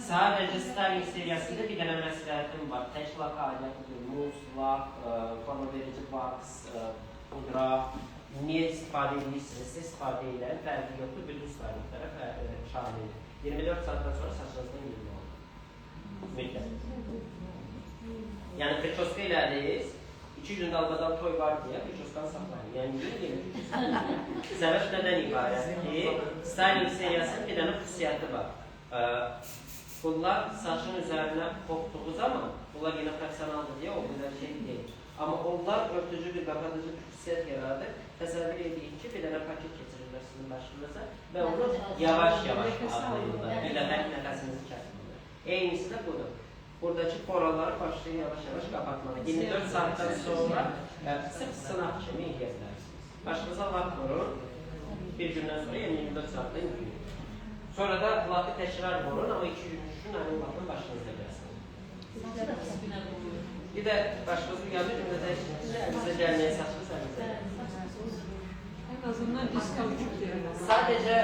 Sadəcə styling seriyasında bir dənə məsləhətim var. Tək lak alətidir, muz, lak, formoverici box, pudra. Niyə istifadə edirsiniz? Siz istifadə edən fərqi yoxdur, bütün stylingllərə şamildir. 24 saatdan sonra saçınızdan 20 olur. Müddət. Yəni prikoska elədiniz, 2 gün dalqadan toy var deyə prikoskanı saxlayın. Yəni yeni Səbəb nədən ibarətdir ki, styling seriyasının bir dənə xüsusiyyəti var. Bunlar saçın üzərinə qopduğu zaman, bunlar yine profesionaldır deyə o qədər şey deyil. Amma onlar örtücü bir, qapatıcı bir xüsusiyyət yaradır. Təsəvvür edin ki, bir dənə paket keçirirlər sizin başınıza və onu yavaş-yavaş adlayırlar. Bir də bəlkə nəfəsinizi kəsmirlər. Eynisi də budur. Buradakı poraları başlayın yavaş-yavaş qapatmalı. 24 saatdan sonra sırf sınaq kimi edə bilərsiniz. Başınıza lak vurun, bir gündən sonra 24 saatdan yürüyün. Sonra da lakı təkrar vurun, amma 2 gün üçün aynı lakın başınıza gəlsin. Bir də başınızı gəldir, əlinizə gəlməyə saçınız əlinizə. En azından diskavçuk diyelim. Sadəcə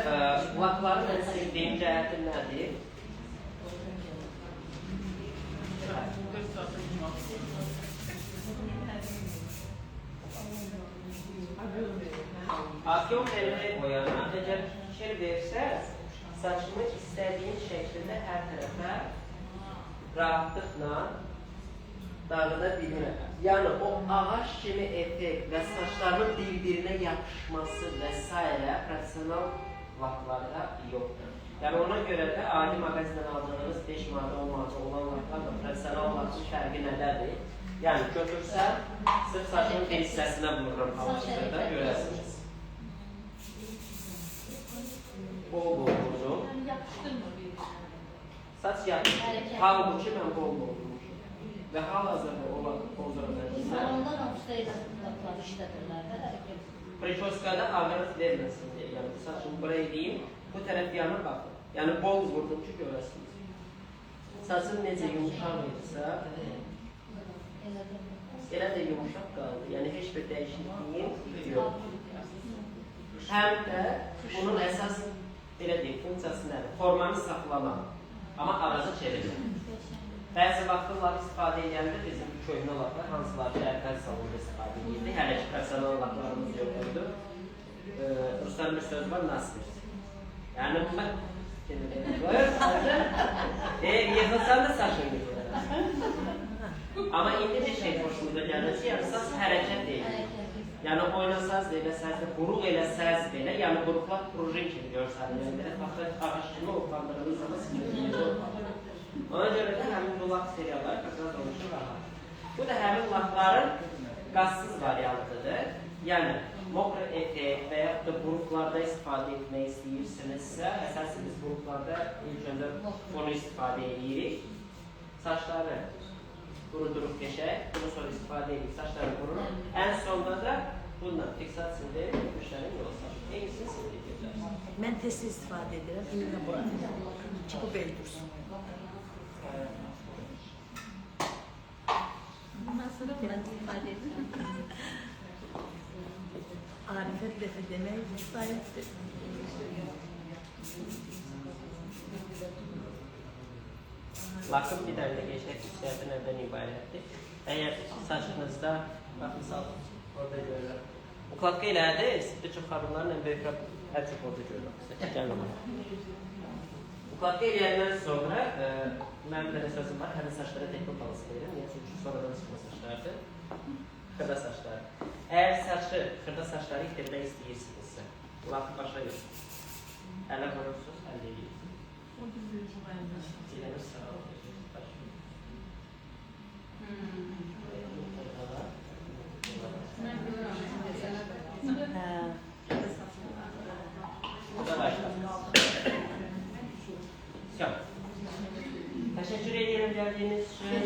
lakların ən sevdiyim cəhəti nədir? Afyon terini boyana, əgər fikir versəz, saçını istədiyin şəkildə hər tərəfə rahatlıqla dağıda bilmirəm. Yəni o ağac kimi effekt və saçların bir-birinə yapışması və s. profesional laklarda yoxdur. Yəni ona görə də adi mağazindən aldığınız 5 manata, 10 manata olan laklarla profesional lakın fərqi nədədir? Yəni götürsən, sırf saçının bir hissəsinə vururum halbuqda görəsiniz. Bol vurdum. Yapıştırmır bir-birinə. Saç yapışır. Halbuki mən bol vurmuşum. Və hal-hazırda olan bozulacaqlar. Salonda hamısı laklar işlədirlər. Prikoskada ağırlıq verməsin deyə. Yəni saçını buraya deyim, bu tərəf yana baxın. Yəni bol vurdum ki görəsiniz. Saçın necə yumuşaq idisə, elə də yumuşaq qaldı. Yəni heç bir dəyişikliyi yox. Həm də bunun əsas belə deyim, funksiyası nədir? Formanı saxlamaq, amma aracı çevirmək. Bəzi vaxtı lak istifadə edəndə bizim köhnə laklar hansılar ki, əvvəl salonda istifadə edirdi. Hələ ki, profesional laklarımız yoxdur. Rusların bir söz var, nasir. Yəni, mən yıxılsan da saçını yıxılır. Amma indi bir şey xoşumuza gəlir ki, yəni saç hərəkət deyil. Yəni oynasaz da eləsəz də, buruq eləsəz belə, yəni buruqlar prujin kimi görsəlir. Yəni belə taxta ağac kimi oxlandırılır zaman sıkıntı olur. Ona görə də həmin bu lak seriallar qazaz oluşu rahat. Bu da həmin lakların qazsız variantıdır. Yəni mokra etek və yaxud da buruqlarda istifadə etmək istəyirsinizsə, əsaslı biz buruqlarda ilk öncə bunu istifadə edirik. Saçları quruduruq geçək, bunu sonra istifadə edirik, saçları qururuq. Ən sonunda da bununla fiksasiya verib, müştərin yolu saçır. Eynisini siz edəcəksiniz. Mən tez istifadə edirəm, indi də bura. Ki bu bel dursun. Nasıl da ben ifade edeyim? Arifet defa demək kifayətdir. Lakın bir dənə də geçək xüsusiyyəti nədən ibarətdir. Əgər saçınızda, bax misal, orada görürəm. Ukladka elədi, bir çox xanımların ən böyük ən çox orada görürəm. Gəlin ona. Ukladka eləyəndən sonra, mənim belə sözüm var, həmin saçlara teknik balısı verir. Niyə? Çünki sonradan çıxma saçlardır. Xırda saçlar. Əgər saçı, xırda saçları itirmək istəyirsinizsə, lakı başa yox. Ələ vurursunuz, əldə edirsiniz. Dilənir sağ olun. Teşekkür ederim geldiğiniz için.